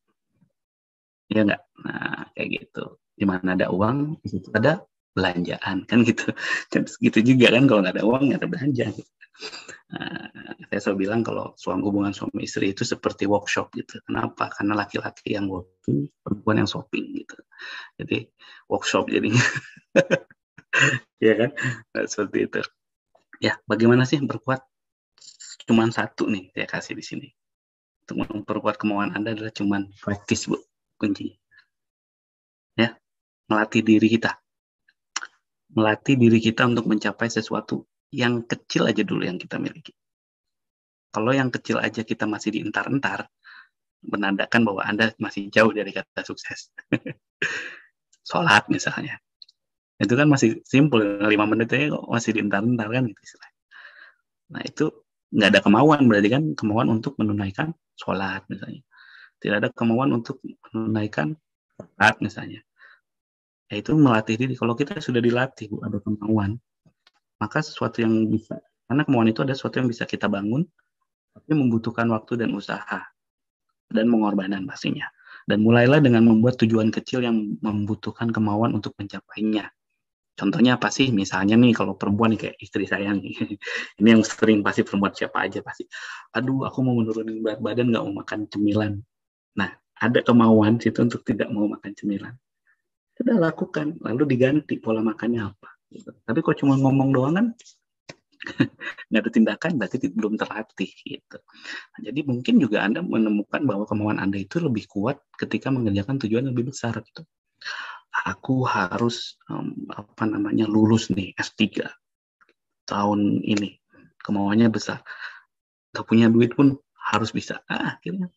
Iya nggak? Nah, kayak gitu. Di mana ada uang, di situ ada belanjaan. Kan gitu. Gitu juga kan, kalau nggak ada uang, nggak ada belanja. Gitu. Saya selalu bilang kalau hubungan suami istri itu seperti workshop gitu. Kenapa? Karena laki-laki yang working, perempuan yang shopping gitu. Jadi workshop jadinya. Ya kan? Nah, seperti itu. Ya, bagaimana sih memperkuat? Cuman satu nih saya kasih di sini. Untuk memperkuat kemauan Anda adalah cuman practice, Bu. Kunci. Ya, melatih diri kita. Melatih diri kita untuk mencapai sesuatu yang kecil aja dulu yang kita miliki. Kalau yang kecil aja kita masih dientar-entar, menandakan bahwa Anda masih jauh dari kata sukses. Sholat misalnya. Itu kan masih simpel, 5 menit aja kok masih dientar-entar kan gitu istilahnya. Nah, itu nggak ada kemauan, berarti kan kemauan untuk menunaikan sholat misalnya. Tidak ada kemauan untuk menunaikan sholat misalnya. Yaitu melatih diri. Kalau kita sudah dilatih, Bu, ada kemauan, maka sesuatu yang bisa, karena kemauan itu ada sesuatu yang bisa kita bangun, tapi membutuhkan waktu dan usaha, dan pengorbanan pastinya. Dan mulailah dengan membuat tujuan kecil yang membutuhkan kemauan untuk mencapainya. Contohnya apa sih? Misalnya nih, kalau perempuan nih, kayak istri saya nih, ini yang sering pasti perempuan siapa aja pasti, aduh aku mau menurunin berat badan, nggak mau makan cemilan. Nah, ada kemauan situ untuk tidak mau makan cemilan. Sudah lakukan, lalu diganti pola makannya apa. Gitu. Tapi kok cuma ngomong doang kan, nggak ada tindakan, berarti belum terlatih. Gitu. Nah, jadi mungkin juga Anda menemukan bahwa kemauan Anda itu lebih kuat ketika mengerjakan tujuan lebih besar. Gitu. Aku harus lulus nih S3 tahun ini. Kemauannya besar. Gak punya duit pun harus bisa. Akhirnya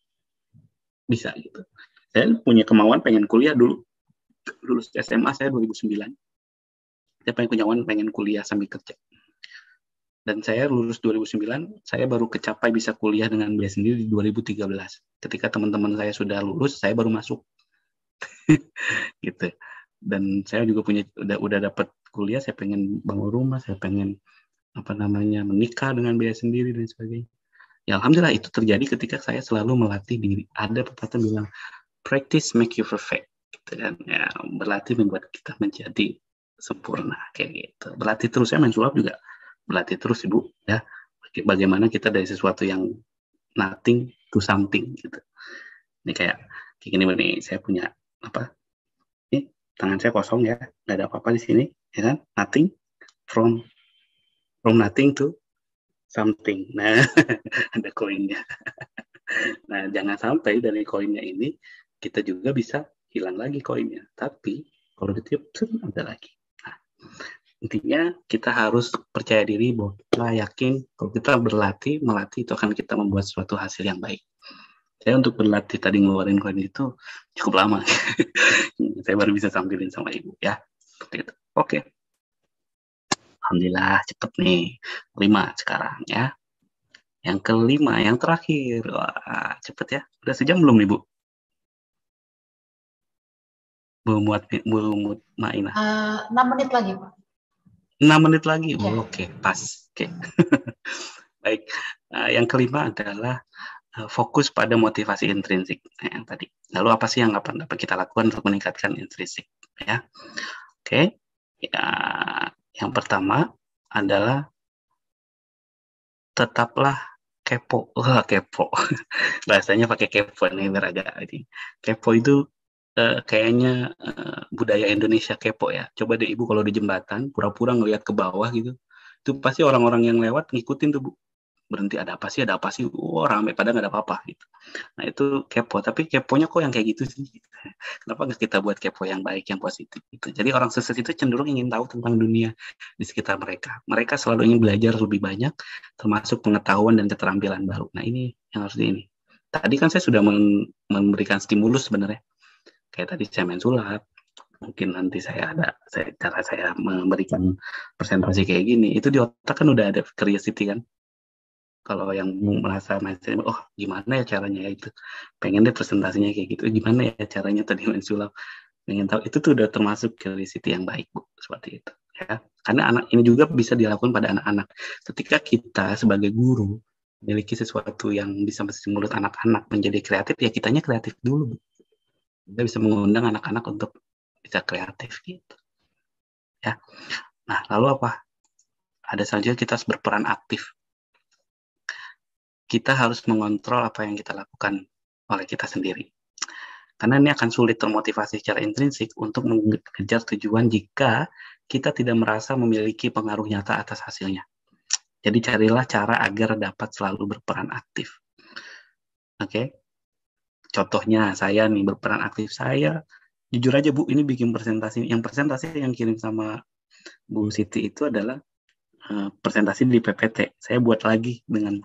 bisa gitu. Saya punya kemauan pengen kuliah dulu. Lulus SMA saya 2009. Saya pengen kuliah sambil kerja. Dan saya lulus 2009, saya baru kecapai bisa kuliah dengan biaya sendiri di 2013. Ketika teman-teman saya sudah lulus, saya baru masuk. Gitu. Dan saya juga udah dapat kuliah, saya pengen bangun rumah, saya pengen menikah dengan biaya sendiri dan sebagainya. Ya alhamdulillah itu terjadi ketika saya selalu melatih diri. Ada pepatah bilang, practice make you perfect. Gitu kan. Ya, berlatih membuat kita menjadi sempurna kayak gitu. Berlatih terus, saya main sulap juga berlatih terus Ibu ya. Bagaimana kita dari sesuatu yang nothing to something gitu. Ini kayak gini nih, saya punya ini tangan saya kosong ya, nggak ada apa-apa di sini ya kan, nothing from nothing to something. Nah, ada koinnya. Nah, jangan sampai dari koinnya ini kita juga bisa hilang lagi koinnya. Tapi kalau ditiup, ada lagi. Nah, intinya kita harus percaya diri bahwa kita yakin kalau kita melatih itu akan kita membuat suatu hasil yang baik. Saya untuk berlatih tadi ngeluarin koin itu cukup lama. Saya baru bisa tampilin sama Ibu ya. Seperti itu. Oke. Alhamdulillah cepet nih. 5 sekarang ya. Yang kelima, yang terakhir. Wah, cepet ya. Udah sejam belum nih, Bu? Bu Mutmainah. 6 menit lagi, Pak. 6 menit lagi? Ya. Oke, pas. Oke. Baik. Yang kelima adalah fokus pada motivasi intrinsik. Yang tadi. Lalu apa sih yang dapat kita lakukan untuk meningkatkan intrinsik? Ya. Oke. Ya, yang pertama adalah tetaplah kepo. Wah, kepo. Bahasanya pakai kepo nih biar agak ini. Kepo itu kayaknya budaya Indonesia kepo ya. Coba deh Ibu kalau di jembatan pura-pura ngelihat ke bawah gitu. Itu pasti orang-orang yang lewat ngikutin tuh Bu. Berhenti, ada apa sih? Rame pada nggak ada apa-apa gitu. Nah itu kepo, tapi keponya kok yang kayak gitu sih? Kenapa nggak kita buat kepo yang baik, yang positif gitu. Jadi orang sukses itu cenderung ingin tahu tentang dunia di sekitar mereka. Mereka selalu ingin belajar lebih banyak, termasuk pengetahuan dan keterampilan baru. Nah ini yang harus ini. Tadi kan saya sudah memberikan stimulus sebenarnya. Kayak tadi saya main sulap, mungkin nanti cara saya memberikan presentasi kayak gini, itu di otak kan udah ada curiosity kan. Kalau yang merasa mindset, oh gimana ya caranya ya itu, pengen deh presentasinya kayak gitu, gimana ya caranya tadi main sulap, pengen tahu, itu tuh udah termasuk curiosity yang baik Bu, seperti itu ya. Karena anak ini juga bisa dilakukan pada anak-anak. Ketika kita sebagai guru memiliki sesuatu yang bisa menstimulus anak-anak menjadi kreatif, ya kitanya kreatif dulu Bu. Kita bisa mengundang anak-anak untuk bisa kreatif gitu ya. Nah lalu apa, ada saja kita harus berperan aktif. Kita harus mengontrol apa yang kita lakukan oleh kita sendiri. Karena ini akan sulit termotivasi secara intrinsik untuk mengejar tujuan jika kita tidak merasa memiliki pengaruh nyata atas hasilnya. Jadi carilah cara agar dapat selalu berperan aktif. Oke? Contohnya saya nih berperan aktif, saya jujur aja Bu, ini bikin presentasi yang kirim sama Bu Siti itu adalah presentasi di PPT. Saya buat lagi dengan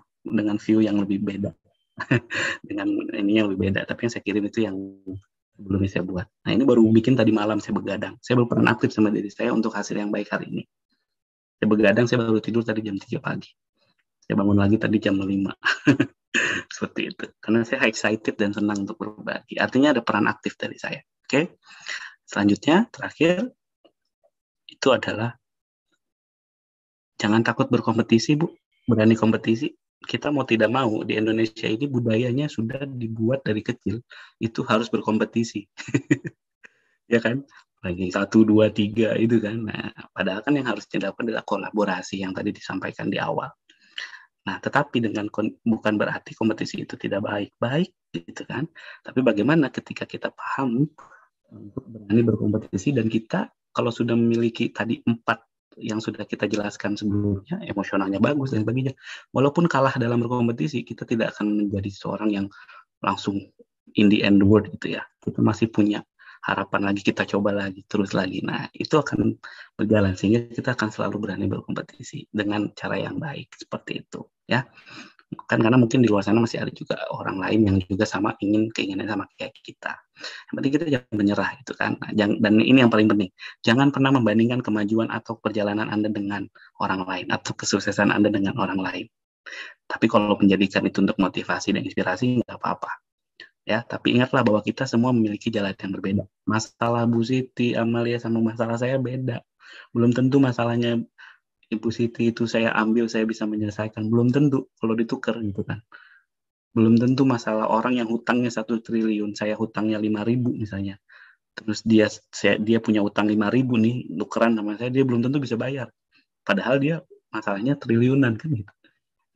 view yang lebih beda. Dengan ini yang lebih beda, tapi yang saya kirim itu yang sebelumnya saya buat. Nah ini baru bikin tadi malam, saya begadang. Saya berperan aktif sama diri saya untuk hasil yang baik hari ini. Saya begadang, saya baru tidur tadi jam 3 pagi. Saya bangun lagi tadi jam 5. Seperti itu. Karena saya excited dan senang untuk berbagi. Artinya ada peran aktif dari saya. Oke. Selanjutnya, terakhir, itu adalah jangan takut berkompetisi, Bu. Berani kompetisi. Kita mau tidak mau, di Indonesia ini budayanya sudah dibuat dari kecil, itu harus berkompetisi. Ya kan? Lagi 1, 2, 3 itu kan. Nah, padahal kan yang harus dilakukan adalah kolaborasi yang tadi disampaikan di awal. Nah, tetapi bukan berarti kompetisi itu tidak baik gitu kan. Tapi bagaimana ketika kita paham untuk berani berkompetisi, dan kita kalau sudah memiliki tadi 4 yang sudah kita jelaskan sebelumnya, emosionalnya bagus dan sebagainya, walaupun kalah dalam berkompetisi, kita tidak akan menjadi seorang yang langsung in the end world gitu ya. Kita masih punya harapan lagi, kita coba lagi, terus lagi. Nah, itu akan berjalan sehingga kita akan selalu berani berkompetisi dengan cara yang baik seperti itu ya. Kan karena mungkin di luar sana masih ada juga orang lain yang juga sama keinginan sama kayak kita. Yang penting kita jangan menyerah gitu kan. Nah, dan ini yang paling penting, jangan pernah membandingkan kemajuan atau perjalanan Anda dengan orang lain atau kesuksesan Anda dengan orang lain. Tapi kalau menjadikan itu untuk motivasi dan inspirasi, nggak apa-apa. Ya, tapi ingatlah bahwa kita semua memiliki jalan yang berbeda. Masalah Bu Siti, Amalia sama masalah saya beda. Belum tentu masalahnya Ibu Siti itu saya ambil, saya bisa menyelesaikan. Belum tentu kalau ditukar gitu kan. Belum tentu masalah orang yang hutangnya 1 triliun, saya hutangnya 5.000 misalnya. Terus dia punya utang 5.000 nih, tukeran sama saya, dia belum tentu bisa bayar. Padahal dia masalahnya triliunan kan gitu.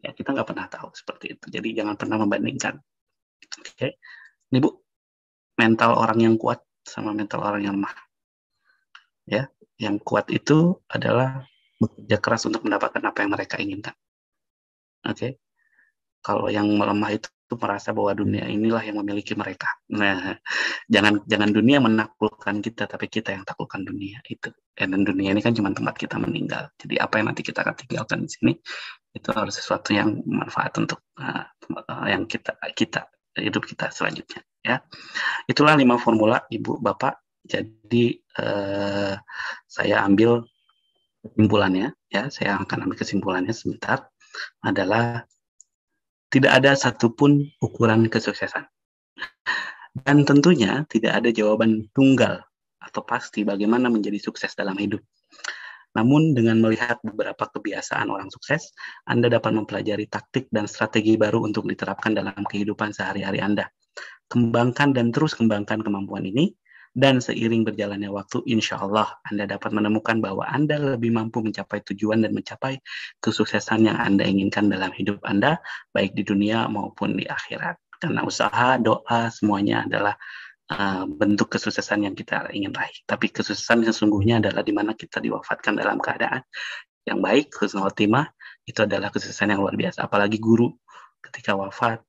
Ya, kita nggak pernah tahu seperti itu. Jadi jangan pernah membandingkan. Oke. Ini Bu, mental orang yang kuat sama mental orang yang lemah. Ya, yang kuat itu adalah bekerja keras untuk mendapatkan apa yang mereka inginkan. Oke. Kalau yang melemah itu merasa bahwa dunia inilah yang memiliki mereka. Nah, jangan dunia menaklukkan kita, tapi kita yang taklukkan dunia itu. Dan dunia ini kan cuma tempat kita meninggal. Jadi apa yang nanti kita akan tinggalkan di sini itu harus sesuatu yang bermanfaat untuk yang kita hidup kita selanjutnya. Ya, itulah 5 formula Ibu Bapak. Jadi saya ambil kesimpulannya, ya, saya akan ambil kesimpulannya sebentar, adalah tidak ada satupun ukuran kesuksesan. Dan tentunya tidak ada jawaban tunggal atau pasti bagaimana menjadi sukses dalam hidup. Namun dengan melihat beberapa kebiasaan orang sukses, Anda dapat mempelajari taktik dan strategi baru untuk diterapkan dalam kehidupan sehari-hari Anda. Kembangkan dan terus kembangkan kemampuan ini, dan seiring berjalannya waktu, insya Allah Anda dapat menemukan bahwa Anda lebih mampu mencapai tujuan dan mencapai kesuksesan yang Anda inginkan dalam hidup Anda, baik di dunia maupun di akhirat. Karena usaha, doa, semuanya adalah bentuk kesuksesan yang kita ingin raih. Tapi kesuksesan sesungguhnya adalah di mana kita diwafatkan dalam keadaan yang baik, husnul khotimah, itu adalah kesuksesan yang luar biasa. Apalagi guru ketika wafat,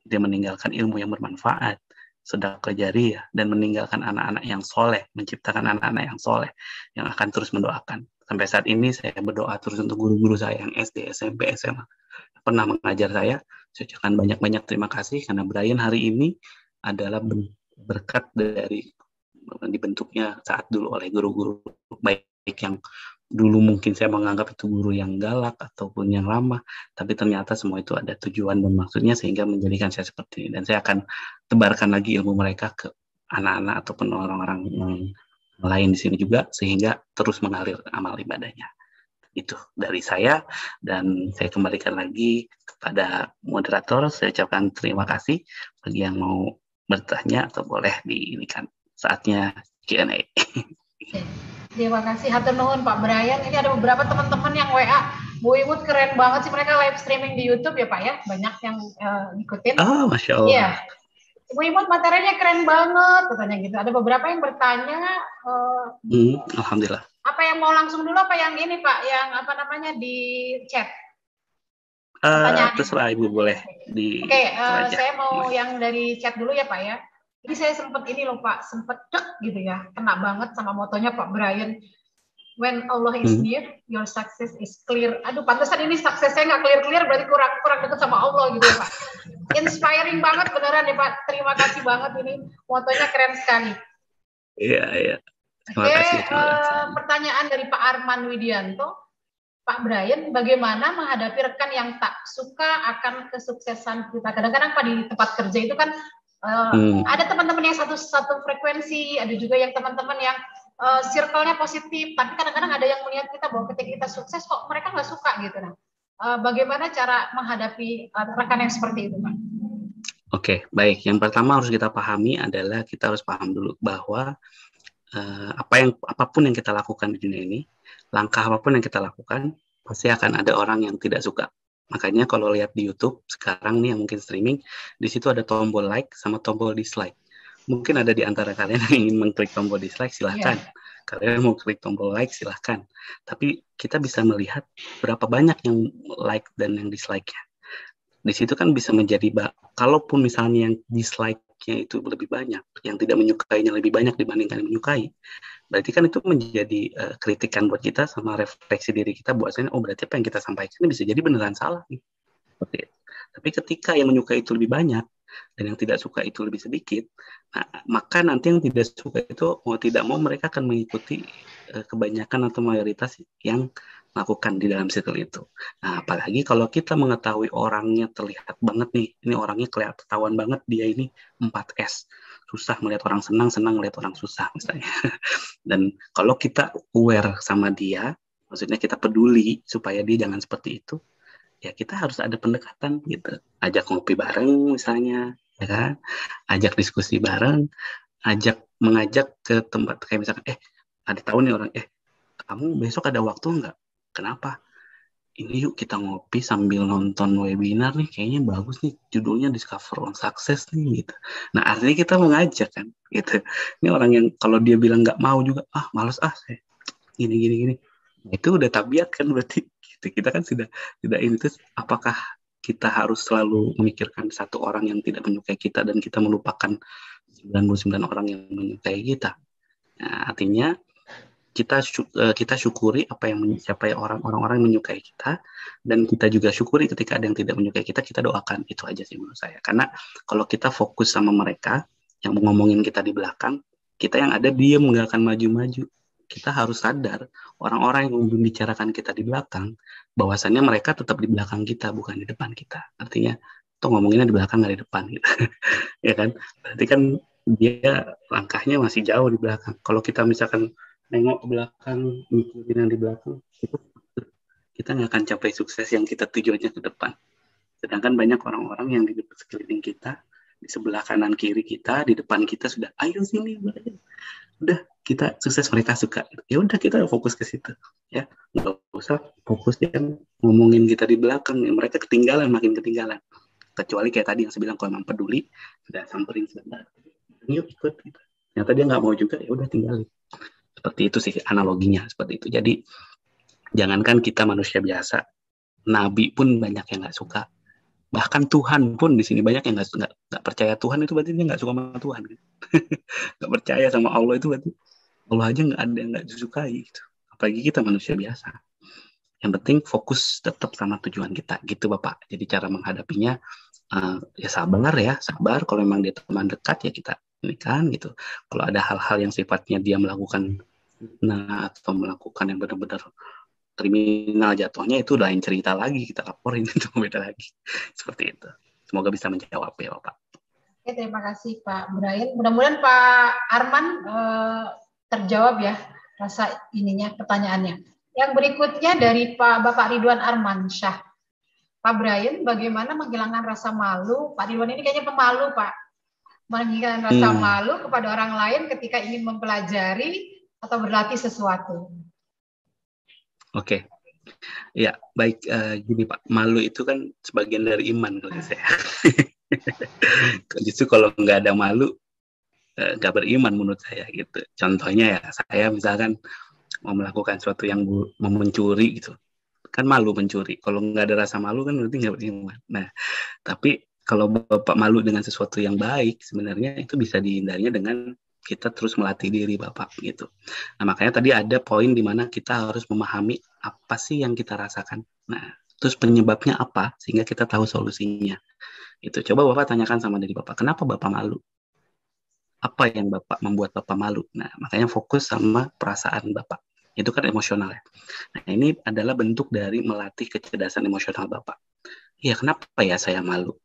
dia meninggalkan ilmu yang bermanfaat, sedekah jariyah, dan meninggalkan anak-anak yang soleh, menciptakan anak-anak yang soleh, yang akan terus mendoakan. Sampai saat ini saya berdoa terus untuk guru-guru saya yang SD, SMP, SMA, pernah mengajar saya ucapkan banyak-banyak terima kasih, karena Brian hari ini adalah berkat dari dibentuknya saat dulu oleh guru-guru baik yang dulu mungkin saya menganggap itu guru yang galak ataupun yang ramah, tapi ternyata semua itu ada tujuan dan maksudnya sehingga menjadikan saya seperti ini. Dan saya akan tebarkan lagi ilmu mereka ke anak-anak ataupun orang-orang yang lain di sini juga, sehingga terus mengalir amal ibadahnya. Itu dari saya, dan saya kembalikan lagi kepada moderator. Saya ucapkan terima kasih bagi yang mau bertanya atau boleh diinikan. Saatnya Q&A. Terima kasih, hatur nuhun Pak Brian. Ini ada beberapa teman-teman yang WA, Bu Imut keren banget sih, mereka live streaming di YouTube ya Pak ya, banyak yang ngikutin. Oh, Masya Allah. Iya, Bu Imut materinya keren banget, katanya gitu. Ada beberapa yang bertanya. Alhamdulillah. Apa yang mau langsung dulu, apa yang ini Pak, yang apa namanya di chat? Terserah Ibu, boleh di. Oke, saya mau yang dari chat dulu ya Pak ya. Jadi saya sempat ini loh Pak, sempat dek gitu ya, kena banget sama motonya Pak Brian. When Allah is near, your success is clear. Aduh, pantesan ini suksesnya nggak clear-clear, berarti kurang dekat sama Allah gitu ya Pak. Inspiring banget beneran ya Pak. Terima kasih banget, ini motonya keren sekali. Iya. Terima kasih. Pertanyaan dari Pak Arman Widianto. Pak Brian, bagaimana menghadapi rekan yang tak suka akan kesuksesan kita? Kadang-kadang Pak di tempat kerja itu kan ada teman-teman yang satu frekuensi, ada juga yang teman-teman yang circle-nya positif, tapi kadang-kadang ada yang melihat kita bahwa ketika kita sukses kok mereka nggak suka gitu. Nah, bagaimana cara menghadapi rekan yang seperti itu, Pak? Oke, baik. Yang pertama harus kita pahami adalah kita harus paham dulu bahwa apapun yang kita lakukan di dunia ini, langkah apapun yang kita lakukan, pasti akan ada orang yang tidak suka. Makanya kalau lihat di YouTube sekarang nih yang mungkin streaming, di situ ada tombol like sama tombol dislike. Mungkin ada di antara kalian yang ingin mengklik tombol dislike, silahkan. Iya. Kalian mau klik tombol like, silahkan. Tapi kita bisa melihat berapa banyak yang like dan yang dislike-nya. Di situ kan bisa menjadi, kalaupun misalnya yang dislike-nya itu lebih banyak, yang tidak menyukainya lebih banyak dibandingkan yang menyukai, berarti kan itu menjadi kritikan buat kita sama refleksi diri kita bahwasanya berarti apa yang kita sampaikan ini bisa jadi beneran salah nih. Seperti itu. Tapi ketika yang menyukai itu lebih banyak dan yang tidak suka itu lebih sedikit, nah, maka nanti yang tidak suka itu mau tidak mau mereka akan mengikuti kebanyakan atau mayoritas yang melakukan di dalam circle itu. Nah, apalagi kalau kita mengetahui orangnya terlihat banget nih, ini orangnya kelihatan banget dia ini 4S. Susah melihat orang senang, senang melihat orang susah misalnya. Dan kalau kita aware sama dia, maksudnya kita peduli supaya dia jangan seperti itu, ya kita harus ada pendekatan gitu. Ajak ngopi bareng misalnya, ya kan? Ajak diskusi bareng, mengajak ke tempat kayak misalkan, ada tahu nih orang, kamu besok ada waktu nggak? Kenapa? Ini yuk kita ngopi sambil nonton webinar nih, kayaknya bagus nih, judulnya Discover on Success nih gitu. Nah artinya kita mengajak kan, gitu. Ini orang yang kalau dia bilang nggak mau juga, malas saya gini. Nah, itu udah tabiat kan berarti. Gitu. Kita kan sudah ini, terus apakah kita harus selalu memikirkan satu orang yang tidak menyukai kita dan kita melupakan 99 orang yang menyukai kita? Nah, artinya kita syukuri siapa orang-orang yang menyukai kita, dan kita juga syukuri ketika ada yang tidak menyukai kita doakan. Itu aja sih menurut saya. Karena kalau kita fokus sama mereka yang ngomongin kita di belakang, kita yang ada diem nggak akan maju-maju. Kita harus sadar orang-orang yang membicarakan kita di belakang, bahwasannya mereka tetap di belakang kita, bukan di depan kita. Artinya tuh ngomonginnya di belakang nggak di depan gitu. Ya kan? Berarti kan dia langkahnya masih jauh di belakang. Kalau kita misalkan nengok ke belakang, mikirin yang di belakang, kita nggak akan capai sukses yang kita tujuannya ke depan. Sedangkan banyak orang-orang yang di sekeliling kita, di sebelah kanan kiri kita, di depan kita sudah, ayo sini, udah kita sukses, mereka suka. Ya udah kita fokus ke situ, ya nggak usah fokus yang ngomongin kita di belakang, mereka makin ketinggalan. Kecuali kayak tadi yang saya bilang, kalau memang peduli, sudah samperin sebentar, yuk ikut. Gitu. Ternyata dia nggak mau juga, ya udah tinggalin. Seperti itu sih analoginya, seperti itu. Jadi jangankan kita manusia biasa, nabi pun banyak yang nggak suka. Bahkan Tuhan pun di sini banyak yang nggak percaya Tuhan, itu berarti dia nggak suka sama Tuhan. Gitu. Nggak percaya sama Allah itu berarti Allah aja nggak ada yang nggak disukai. Gitu. Apalagi kita manusia biasa. Yang penting fokus tetap sama tujuan kita, gitu Bapak. Jadi cara menghadapinya ya sabar. Kalau memang dia teman dekat ya kita ini kan gitu. Kalau ada hal-hal yang sifatnya dia melakukan atau melakukan yang benar-benar kriminal jatuhnya, itu lain cerita lagi, kita laporin, itu beda lagi. Seperti itu. Semoga bisa menjawab ya Bapak. Oke, terima kasih Pak Brian. Mudah-mudahan Pak Arman terjawab ya rasa pertanyaannya. Yang berikutnya dari Bapak Ridwan Arman Syah. Pak Brian, bagaimana menghilangkan rasa malu? Pak Ridwan ini kayaknya pemalu, Pak. Menghilangkan rasa malu kepada orang lain ketika ingin mempelajari atau berlatih sesuatu. Oke. Ya, baik. Gini Pak, malu itu kan sebagian dari iman kalau saya. Justru kalau nggak ada malu, nggak beriman menurut saya gitu. Contohnya ya, saya misalkan mau melakukan sesuatu yang mau mencuri gitu. Kan malu mencuri. Kalau nggak ada rasa malu kan berarti nggak beriman. Nah, tapi kalau Bapak malu dengan sesuatu yang baik, sebenarnya itu bisa dihindarinya dengan kita terus melatih diri Bapak gitu. Nah, makanya tadi ada poin di mana kita harus memahami apa sih yang kita rasakan. Nah, terus penyebabnya apa sehingga kita tahu solusinya. Itu coba Bapak tanyakan sama diri Bapak, kenapa Bapak malu? Apa yang membuat Bapak malu? Nah, makanya fokus sama perasaan Bapak. Itu kan emosional ya. Nah, ini adalah bentuk dari melatih kecerdasan emosional Bapak. Ya, kenapa ya saya malu?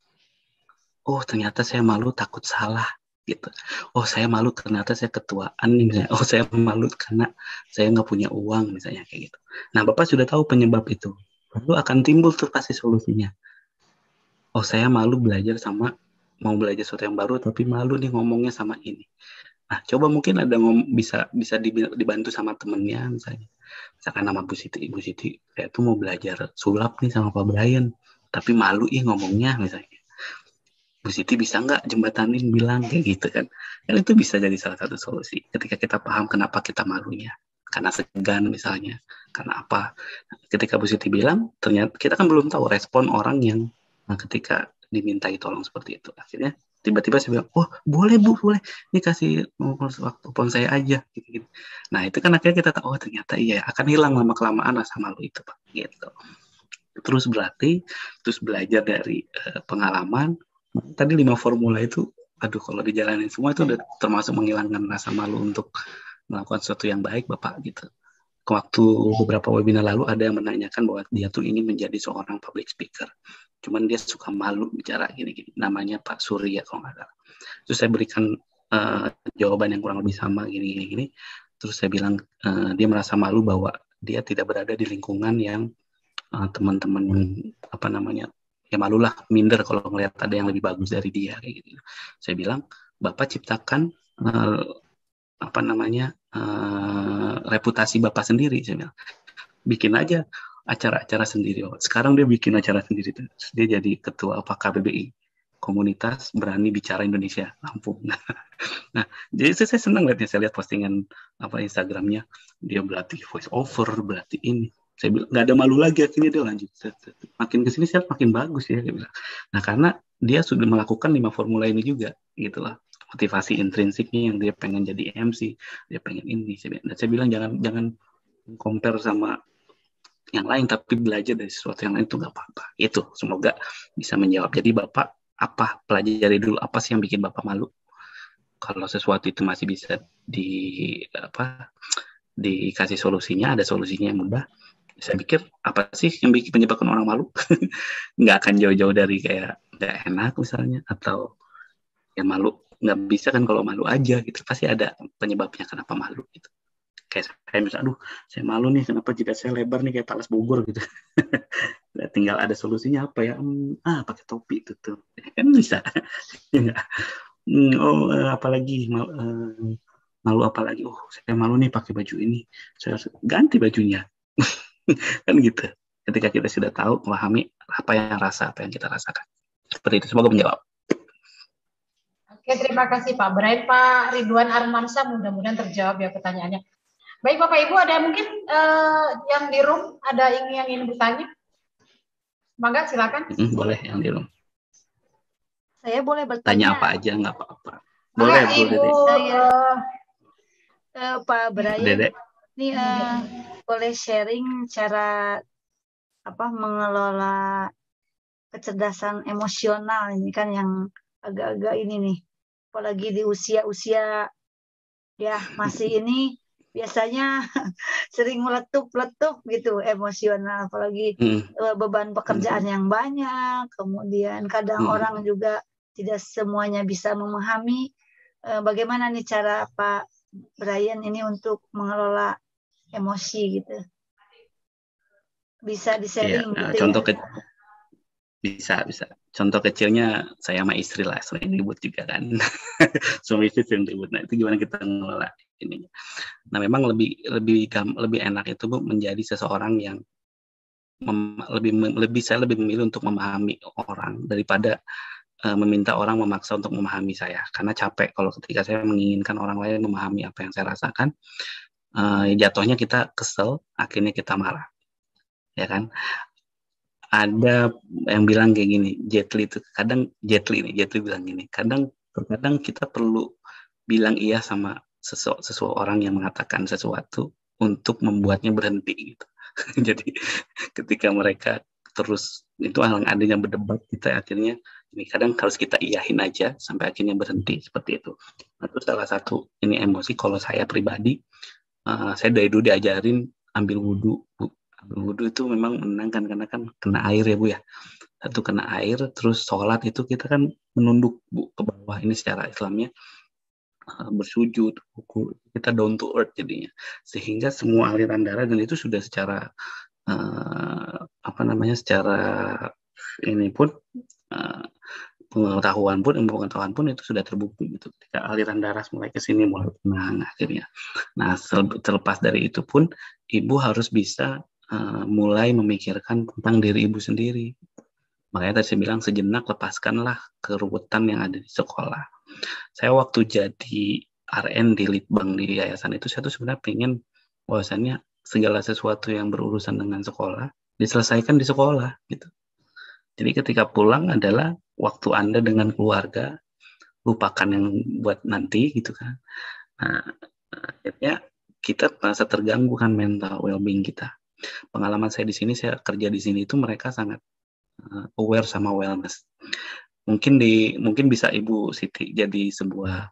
Oh, ternyata saya malu takut salah. Gitu. Oh, saya malu ternyata saya ketuaan nih misalnya. Oh, saya malu karena saya nggak punya uang misalnya kayak gitu. Nah, Bapak sudah tahu penyebab itu. Lalu akan timbul tuh pasti solusinya. Oh, saya malu mau belajar sesuatu yang baru tapi malu nih ngomongnya sama ini. Nah, coba mungkin ada bisa dibantu sama temennya misalnya. Misalkan nama Bu Siti, saya tuh mau belajar sulap nih sama Pak Brian. tapi malu ngomongnya misalnya. Bu Siti bisa nggak jembatanin bilang kayak gitu kan itu bisa jadi salah satu solusi ketika kita paham kenapa kita malunya, karena segan misalnya, karena apa. Ketika Bu Siti bilang, ternyata kita kan belum tahu respon orang yang ketika dimintai tolong seperti itu. Akhirnya tiba-tiba saya bilang, oh boleh Bu, boleh, ini kasih waktu telepon saya aja gitu. Nah itu kan akhirnya kita tahu, oh ternyata iya akan hilang lama kelamaan rasa malu itu Pak gitu. Terus belajar dari pengalaman. Tadi 5 formula itu, aduh kalau dijalanin semua itu udah termasuk menghilangkan rasa malu untuk melakukan sesuatu yang baik Bapak gitu. Waktu beberapa webinar lalu ada yang menanyakan bahwa dia tuh ingin menjadi seorang public speaker. Cuman dia suka malu bicara gini-gini. Namanya Pak Surya kalau nggak salah. Terus saya berikan jawaban yang kurang lebih sama gini-gini. Terus saya bilang dia merasa malu bahwa dia tidak berada di lingkungan yang teman-teman ya malulah, minder kalau ngelihat ada yang lebih bagus dari dia kayak gitu. Saya bilang, Bapak ciptakan reputasi Bapak sendiri. Saya bilang, bikin aja acara-acara sendiri. Sekarang dia bikin acara sendiri. Dia jadi ketua KBBI, Komunitas Berani Bicara Indonesia, Lampung. Nah, jadi saya senang lihatnya. Saya lihat postingan Instagramnya, dia berlatih voice over, berlatih ini. Saya bilang, nggak ada malu lagi, akhirnya dia lanjut. Makin kesini saya makin bagus ya, dia bilang. Nah, karena dia sudah melakukan 5 formula ini juga, gitu lah. Motivasi intrinsiknya yang dia pengen jadi MC, dia pengen ini. Dan saya bilang, jangan compare sama yang lain, tapi belajar dari sesuatu yang lain itu nggak apa-apa. Itu, semoga bisa menjawab. Jadi Bapak, pelajari dulu, apa sih yang bikin Bapak malu? Kalau sesuatu itu masih bisa dikasih solusinya, ada solusinya yang mudah. Saya pikir apa sih yang menyebabkan orang malu? Nggak akan jauh-jauh dari kayak nggak enak misalnya, atau ya malu nggak bisa kan kalau malu aja gitu. Pasti ada penyebabnya kenapa malu gitu. Kayak saya misalnya, aduh saya malu nih kenapa jidat saya lebar nih kayak talas Bogor gitu. Tinggal ada solusinya apa ya? Pakai topi itu tuh kan bisa. Apalagi malu apalagi? Oh saya malu nih pakai baju ini. Saya harus ganti bajunya. Kan gitu. Ketika kita sudah tahu, memahami apa yang kita rasakan. Seperti itu. Semoga menjawab. Oke, terima kasih Pak Brian. Pak Ridwan Armansyah, mudah-mudahan terjawab ya pertanyaannya. Baik Bapak Ibu, ada mungkin yang di room ada yang ingin bertanya? Mangga silakan. Boleh yang di room. Saya boleh bertanya. Tanya apa aja, nggak apa-apa. Boleh Bu Dede. Saya Pak Brian. Dede. Ini boleh sharing cara mengelola kecerdasan emosional ini kan yang agak-agak ini nih, apalagi di usia-usia ya masih ini biasanya sering meletup-letup gitu emosional, apalagi beban pekerjaan yang banyak, kemudian kadang orang juga tidak semuanya bisa memahami. Bagaimana nih cara Pak Brian ini untuk mengelola emosi gitu? Bisa di-sharing gitu contoh ya? Bisa. Contoh kecilnya saya sama istri lah, sering ribut juga kan. Suami istri sering ribut. Nah itu gimana kita ngelola ini? Nah memang lebih enak itu Bu menjadi seseorang yang saya lebih memilih untuk memahami orang daripada meminta orang memaksa untuk memahami saya, karena capek kalau ketika saya menginginkan orang lain memahami apa yang saya rasakan. Jatuhnya kita kesel, akhirnya kita marah, ya kan? Ada yang bilang kayak gini, Jet Li bilang gini, terkadang kita perlu bilang iya sama seseorang yang mengatakan sesuatu untuk membuatnya berhenti gitu. Jadi ketika mereka terus itu adanya berdebat, kita akhirnya ini kadang harus kita iyahin aja sampai akhirnya berhenti seperti itu. Nah, itu salah satu ini emosi. Kalau saya pribadi, saya dari dulu diajarin ambil wudhu. Ambil wudhu itu memang menenangkan karena kan kena air ya Bu ya. Satu kena air, terus sholat itu kita kan menunduk Bu ke bawah, ini secara Islamnya bersujud, kita down to earth jadinya, sehingga semua aliran darah dan itu sudah secara secara ini pun pengetahuan pun itu sudah terbukti gitu. Ketika aliran darah mulai ke sini mulai tenang akhirnya. Nah, terlepas dari itu pun ibu harus bisa mulai memikirkan tentang diri ibu sendiri. Makanya tadi saya bilang sejenak lepaskanlah keruwetan yang ada di sekolah. Saya waktu jadi RN di Litbang di yayasan itu, saya tuh sebenarnya pengen bahwasannya segala sesuatu yang berurusan dengan sekolah diselesaikan di sekolah gitu. Jadi ketika pulang adalah waktu Anda dengan keluarga, lupakan yang buat nanti gitu kan. Nah, akhirnya kita merasa terganggu kan mental well-being kita. Pengalaman saya di sini, saya kerja di sini itu mereka sangat aware sama wellness. Mungkin bisa Ibu Siti jadi sebuah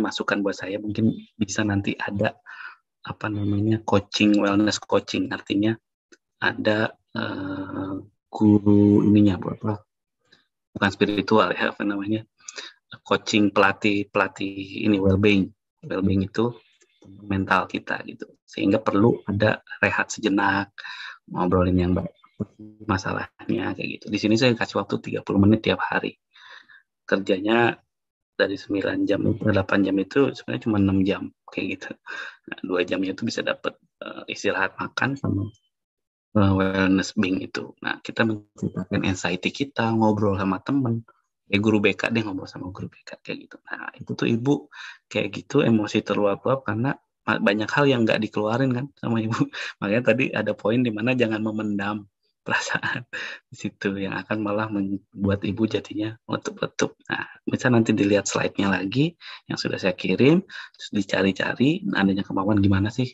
masukan buat saya. Mungkin bisa nanti ada wellness coaching, artinya ada guru ininya bukan spiritual ya, coaching pelatih ini well-being itu mental kita gitu, sehingga perlu ada rehat sejenak, ngobrolin yang baik masalahnya kayak gitu. Di sini saya kasih waktu 30 menit tiap hari. Kerjanya dari 9 jam itu 8 jam itu sebenarnya cuma 6 jam kayak gitu. Nah, 2 jamnya itu bisa dapat istirahat makan sama wellness being itu. Nah, kita menceritakan anxiety kita, ngobrol sama teman. Guru BK deh, ngobrol sama guru BK kayak gitu. Nah, itu tuh Ibu kayak gitu emosi terluap-luap karena banyak hal yang nggak dikeluarin kan sama Ibu. Makanya tadi ada poin di mana jangan memendam perasaan di situ yang akan malah membuat Ibu jadinya letup-letup. Nah, bisa nanti dilihat slide-nya lagi yang sudah saya kirim, terus dicari-cari adanya kemauan gimana sih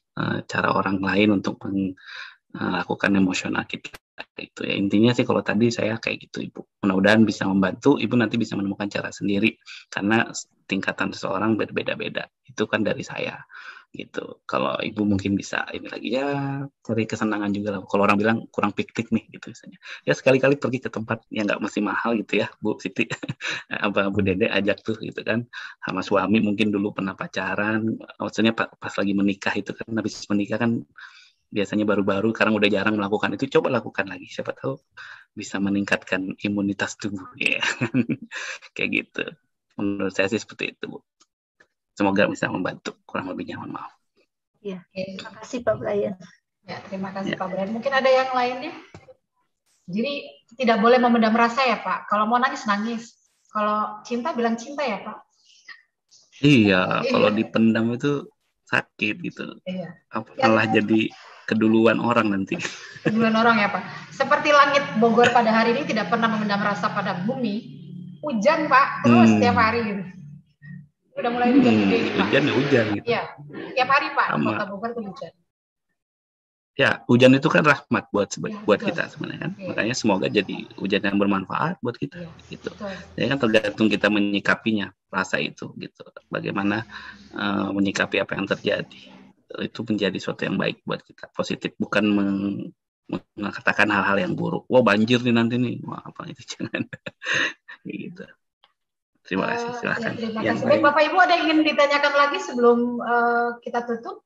cara orang lain untuk melakukan emosional kita. Itu ya intinya sih. Kalau tadi saya kayak gitu Ibu, mudah-mudahan bisa membantu Ibu, nanti bisa menemukan cara sendiri karena tingkatan seseorang berbeda-beda, itu kan dari saya gitu. Kalau Ibu mungkin bisa ini lagi ya, cari kesenangan juga lah. Kalau orang bilang kurang piknik nih gitu misalnya, ya sekali-kali pergi ke tempat yang nggak mesti mahal gitu ya Bu Siti. Bu Dede ajak tuh gitu kan, sama suami mungkin dulu pernah pacaran, maksudnya pas lagi menikah itu kan, habis menikah kan biasanya baru-baru, sekarang udah jarang melakukan itu, coba lakukan lagi, siapa tahu bisa meningkatkan imunitas tubuh ya. Kayak gitu. Menurut saya sih seperti itu, Bu. Semoga bisa membantu, kurang lebihnya mohon maaf. Iya, terima kasih Pak Brian. Ya, terima kasih Pak Brian. Mungkin ada yang lainnya? Jadi tidak boleh memendam rasa ya Pak. Kalau mau nangis nangis. Kalau cinta bilang cinta ya Pak. Iya, kalau dipendam itu sakit gitu. Iya. Malah jadi keduluan orang nanti. Keduluan orang ya Pak. Seperti langit Bogor pada hari ini tidak pernah memendam rasa pada bumi. Hujan Pak, terus setiap hari gitu. Udah mulai hujan gede gitu, Pak. Hujan ya hujan gitu. Iya, tiap hari Pak di Kota Bogor itu hujan. Ya, hujan itu kan rahmat buat kita sebenarnya kan. Iya. Makanya semoga jadi hujan yang bermanfaat buat kita gitu. Jadi kan tergantung kita menyikapinya, rasa itu gitu. Bagaimana menyikapi apa yang terjadi. Itu menjadi sesuatu yang baik buat kita, positif, bukan mengatakan hal-hal yang buruk. Wah, banjir nih nanti nih. Wah, apa itu jangan. Gitu. Terima kasih, silakan. Terima kasih. Baik, Bapak Ibu, ada yang ingin ditanyakan lagi sebelum kita tutup?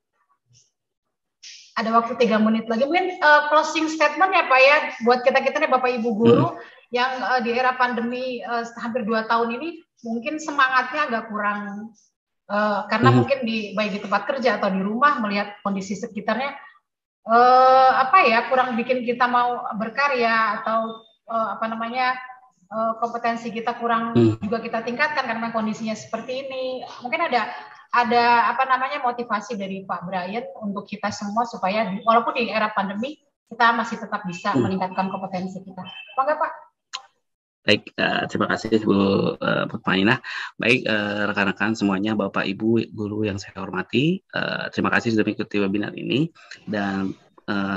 Ada waktu 3 menit lagi. Mungkin closing statement ya Pak ya, buat kita-kita nih Bapak Ibu guru yang di era pandemi hampir 2 tahun ini mungkin semangatnya agak kurang, karena mungkin baik di tempat kerja atau di rumah melihat kondisi sekitarnya, kurang bikin kita mau berkarya atau kompetensi kita kurang juga kita tingkatkan karena kondisinya seperti ini. Mungkin ada motivasi dari Pak Brian untuk kita semua supaya walaupun di era pandemi kita masih tetap bisa meningkatkan kompetensi kita. Monggo Pak. Baik, terima kasih Bu Putmainah. Baik, rekan-rekan semuanya, Bapak Ibu guru yang saya hormati, terima kasih sudah mengikuti webinar ini. Dan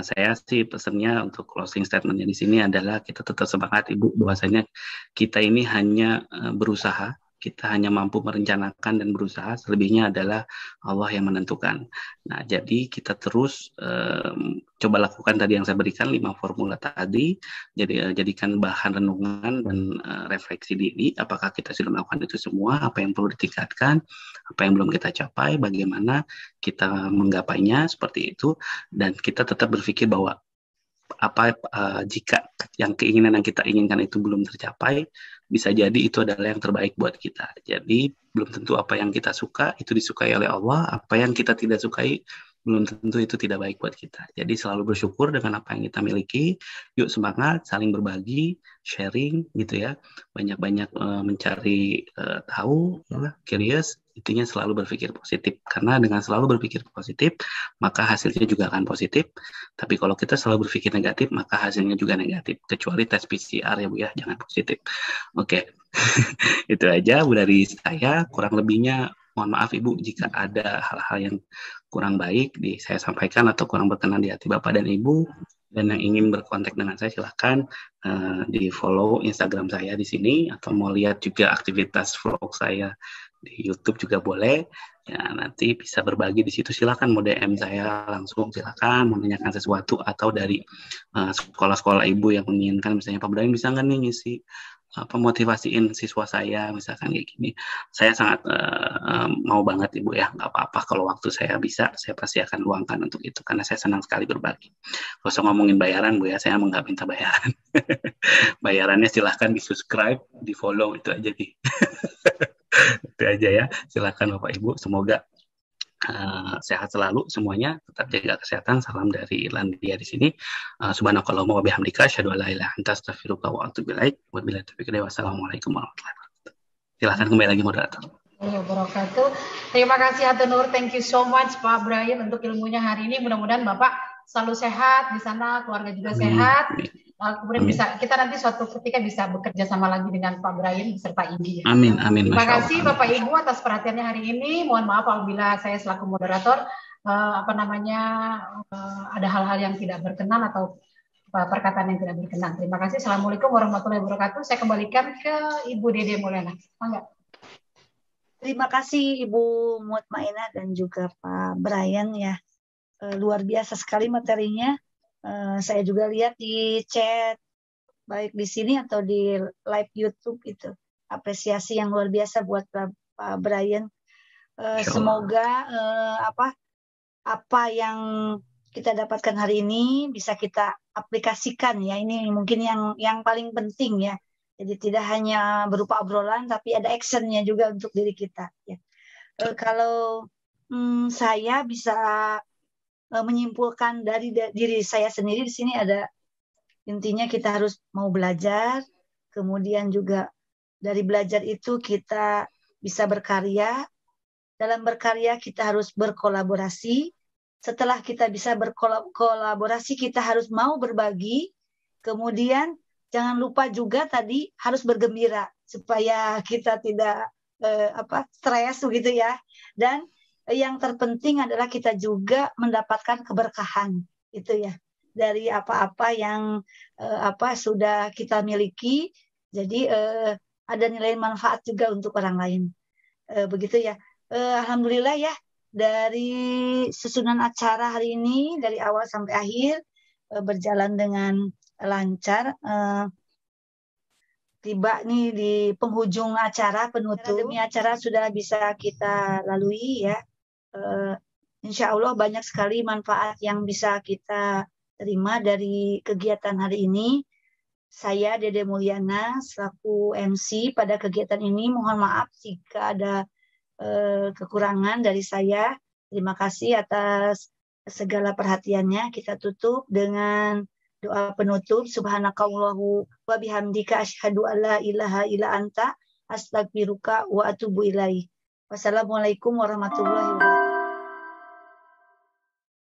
saya sih pesannya untuk closing statement-nya di sini adalah kita tetap semangat Ibu, bahwasanya kita ini hanya berusaha, kita hanya mampu merencanakan dan berusaha, selebihnya adalah Allah yang menentukan. Nah, jadi kita terus coba lakukan tadi yang saya berikan 5 formula tadi, jadi jadikan bahan renungan dan refleksi diri, apakah kita sudah melakukan itu semua, apa yang perlu ditingkatkan, apa yang belum kita capai, bagaimana kita menggapainya, seperti itu, dan kita tetap berpikir bahwa jika yang keinginan yang kita inginkan itu belum tercapai, bisa jadi itu adalah yang terbaik buat kita. Jadi belum tentu apa yang kita suka itu disukai oleh Allah, apa yang kita tidak sukai belum tentu itu tidak baik buat kita. Jadi selalu bersyukur dengan apa yang kita miliki. Yuk semangat, saling berbagi, sharing gitu ya. Banyak-banyak mencari tahu, curious. Intinya selalu berpikir positif. Karena dengan selalu berpikir positif, maka hasilnya juga akan positif. Tapi kalau kita selalu berpikir negatif, maka hasilnya juga negatif. Kecuali tes PCR ya Bu ya, jangan positif. Oke. Itu aja Bu dari saya. Kurang lebihnya mohon maaf Ibu jika ada hal-hal yang kurang baik saya sampaikan atau kurang berkenan di hati Bapak dan Ibu. Dan yang ingin berkontak dengan saya silahkan di follow Instagram saya di sini, atau mau lihat juga aktivitas vlog saya di YouTube juga boleh. Ya, nanti bisa berbagi di situ, silakan mau DM saya langsung, silakan mau menanyakan sesuatu, atau dari sekolah-sekolah Ibu yang menginginkan, misalnya Pak Brian bisa nggak nih ngisi motivasiin siswa saya misalkan kayak gini, saya sangat mau banget Ibu ya, nggak apa-apa kalau waktu saya bisa, saya pasti akan luangkan untuk itu karena saya senang sekali berbagi. Kalau usah ngomongin bayaran Bu ya, saya nggak minta bayaran. Bayarannya silahkan di subscribe, di follow, itu aja nih. Itu aja ya, silakan Bapak Ibu, semoga sehat selalu semuanya, tetap jaga kesehatan. Salam dari Irlandia di sini. Subhanakallahumma wa bihamdika asyhadu an la ilaha illa anta astaghfiruka wa atubu ilaik. Wabillahi taufiq. Wassalamualaikum warahmatullahi wabarakatuh. Silakan kembali lagi moderator. Wabarakatuh. Terima kasih Atenur, thank you so much Pak Brian untuk ilmunya hari ini. Mudah-mudahan Bapak selalu sehat di sana, keluarga juga sehat. Kemudian bisa kita nanti suatu ketika bisa bekerja sama lagi dengan Pak Brian beserta Indi. Amin, amin. Terima kasih Bapak Ibu atas perhatiannya hari ini. Mohon maaf apabila saya selaku moderator ada hal-hal yang tidak berkenan atau perkataan yang tidak berkenan. Terima kasih. Assalamualaikum warahmatullahi wabarakatuh. Saya kembalikan ke Ibu Dede Mulyana. Mangga. Terima kasih Ibu Mutmainah dan juga Pak Brian ya. Luar biasa sekali materinya. Saya juga lihat di chat baik di sini atau di live YouTube itu apresiasi yang luar biasa buat Pak Brian. Semoga apa yang kita dapatkan hari ini bisa kita aplikasikan ya. Ini mungkin yang paling penting ya. Jadi tidak hanya berupa obrolan tapi ada actionnya juga untuk diri kita ya. Kalau saya bisa menyimpulkan dari diri saya sendiri di sini ada intinya kita harus mau belajar, kemudian juga dari belajar itu kita bisa berkarya. Dalam berkarya kita harus berkolaborasi. Setelah kita bisa berkolaborasi kita harus mau berbagi. Kemudian jangan lupa juga tadi harus bergembira supaya kita tidak stres begitu ya. Dan yang terpenting adalah kita juga mendapatkan keberkahan itu ya dari apa-apa yang sudah kita miliki. Jadi ada nilai manfaat juga untuk orang lain. Begitu ya. Alhamdulillah ya dari susunan acara hari ini dari awal sampai akhir berjalan dengan lancar. Tiba nih di penghujung acara penutup. Demi acara sudah bisa kita lalui ya. Insya Allah banyak sekali manfaat yang bisa kita terima dari kegiatan hari ini. Saya Dede Mulyana selaku MC pada kegiatan ini, mohon maaf jika ada kekurangan dari saya. Terima kasih atas segala perhatiannya. Kita tutup dengan doa penutup. Subhanakallahu wa bihamdika asyhadu alla ilaha illa anta astaghfiruka wa atubu ilaik. Wassalamualaikum warahmatullahi wabarakatuh.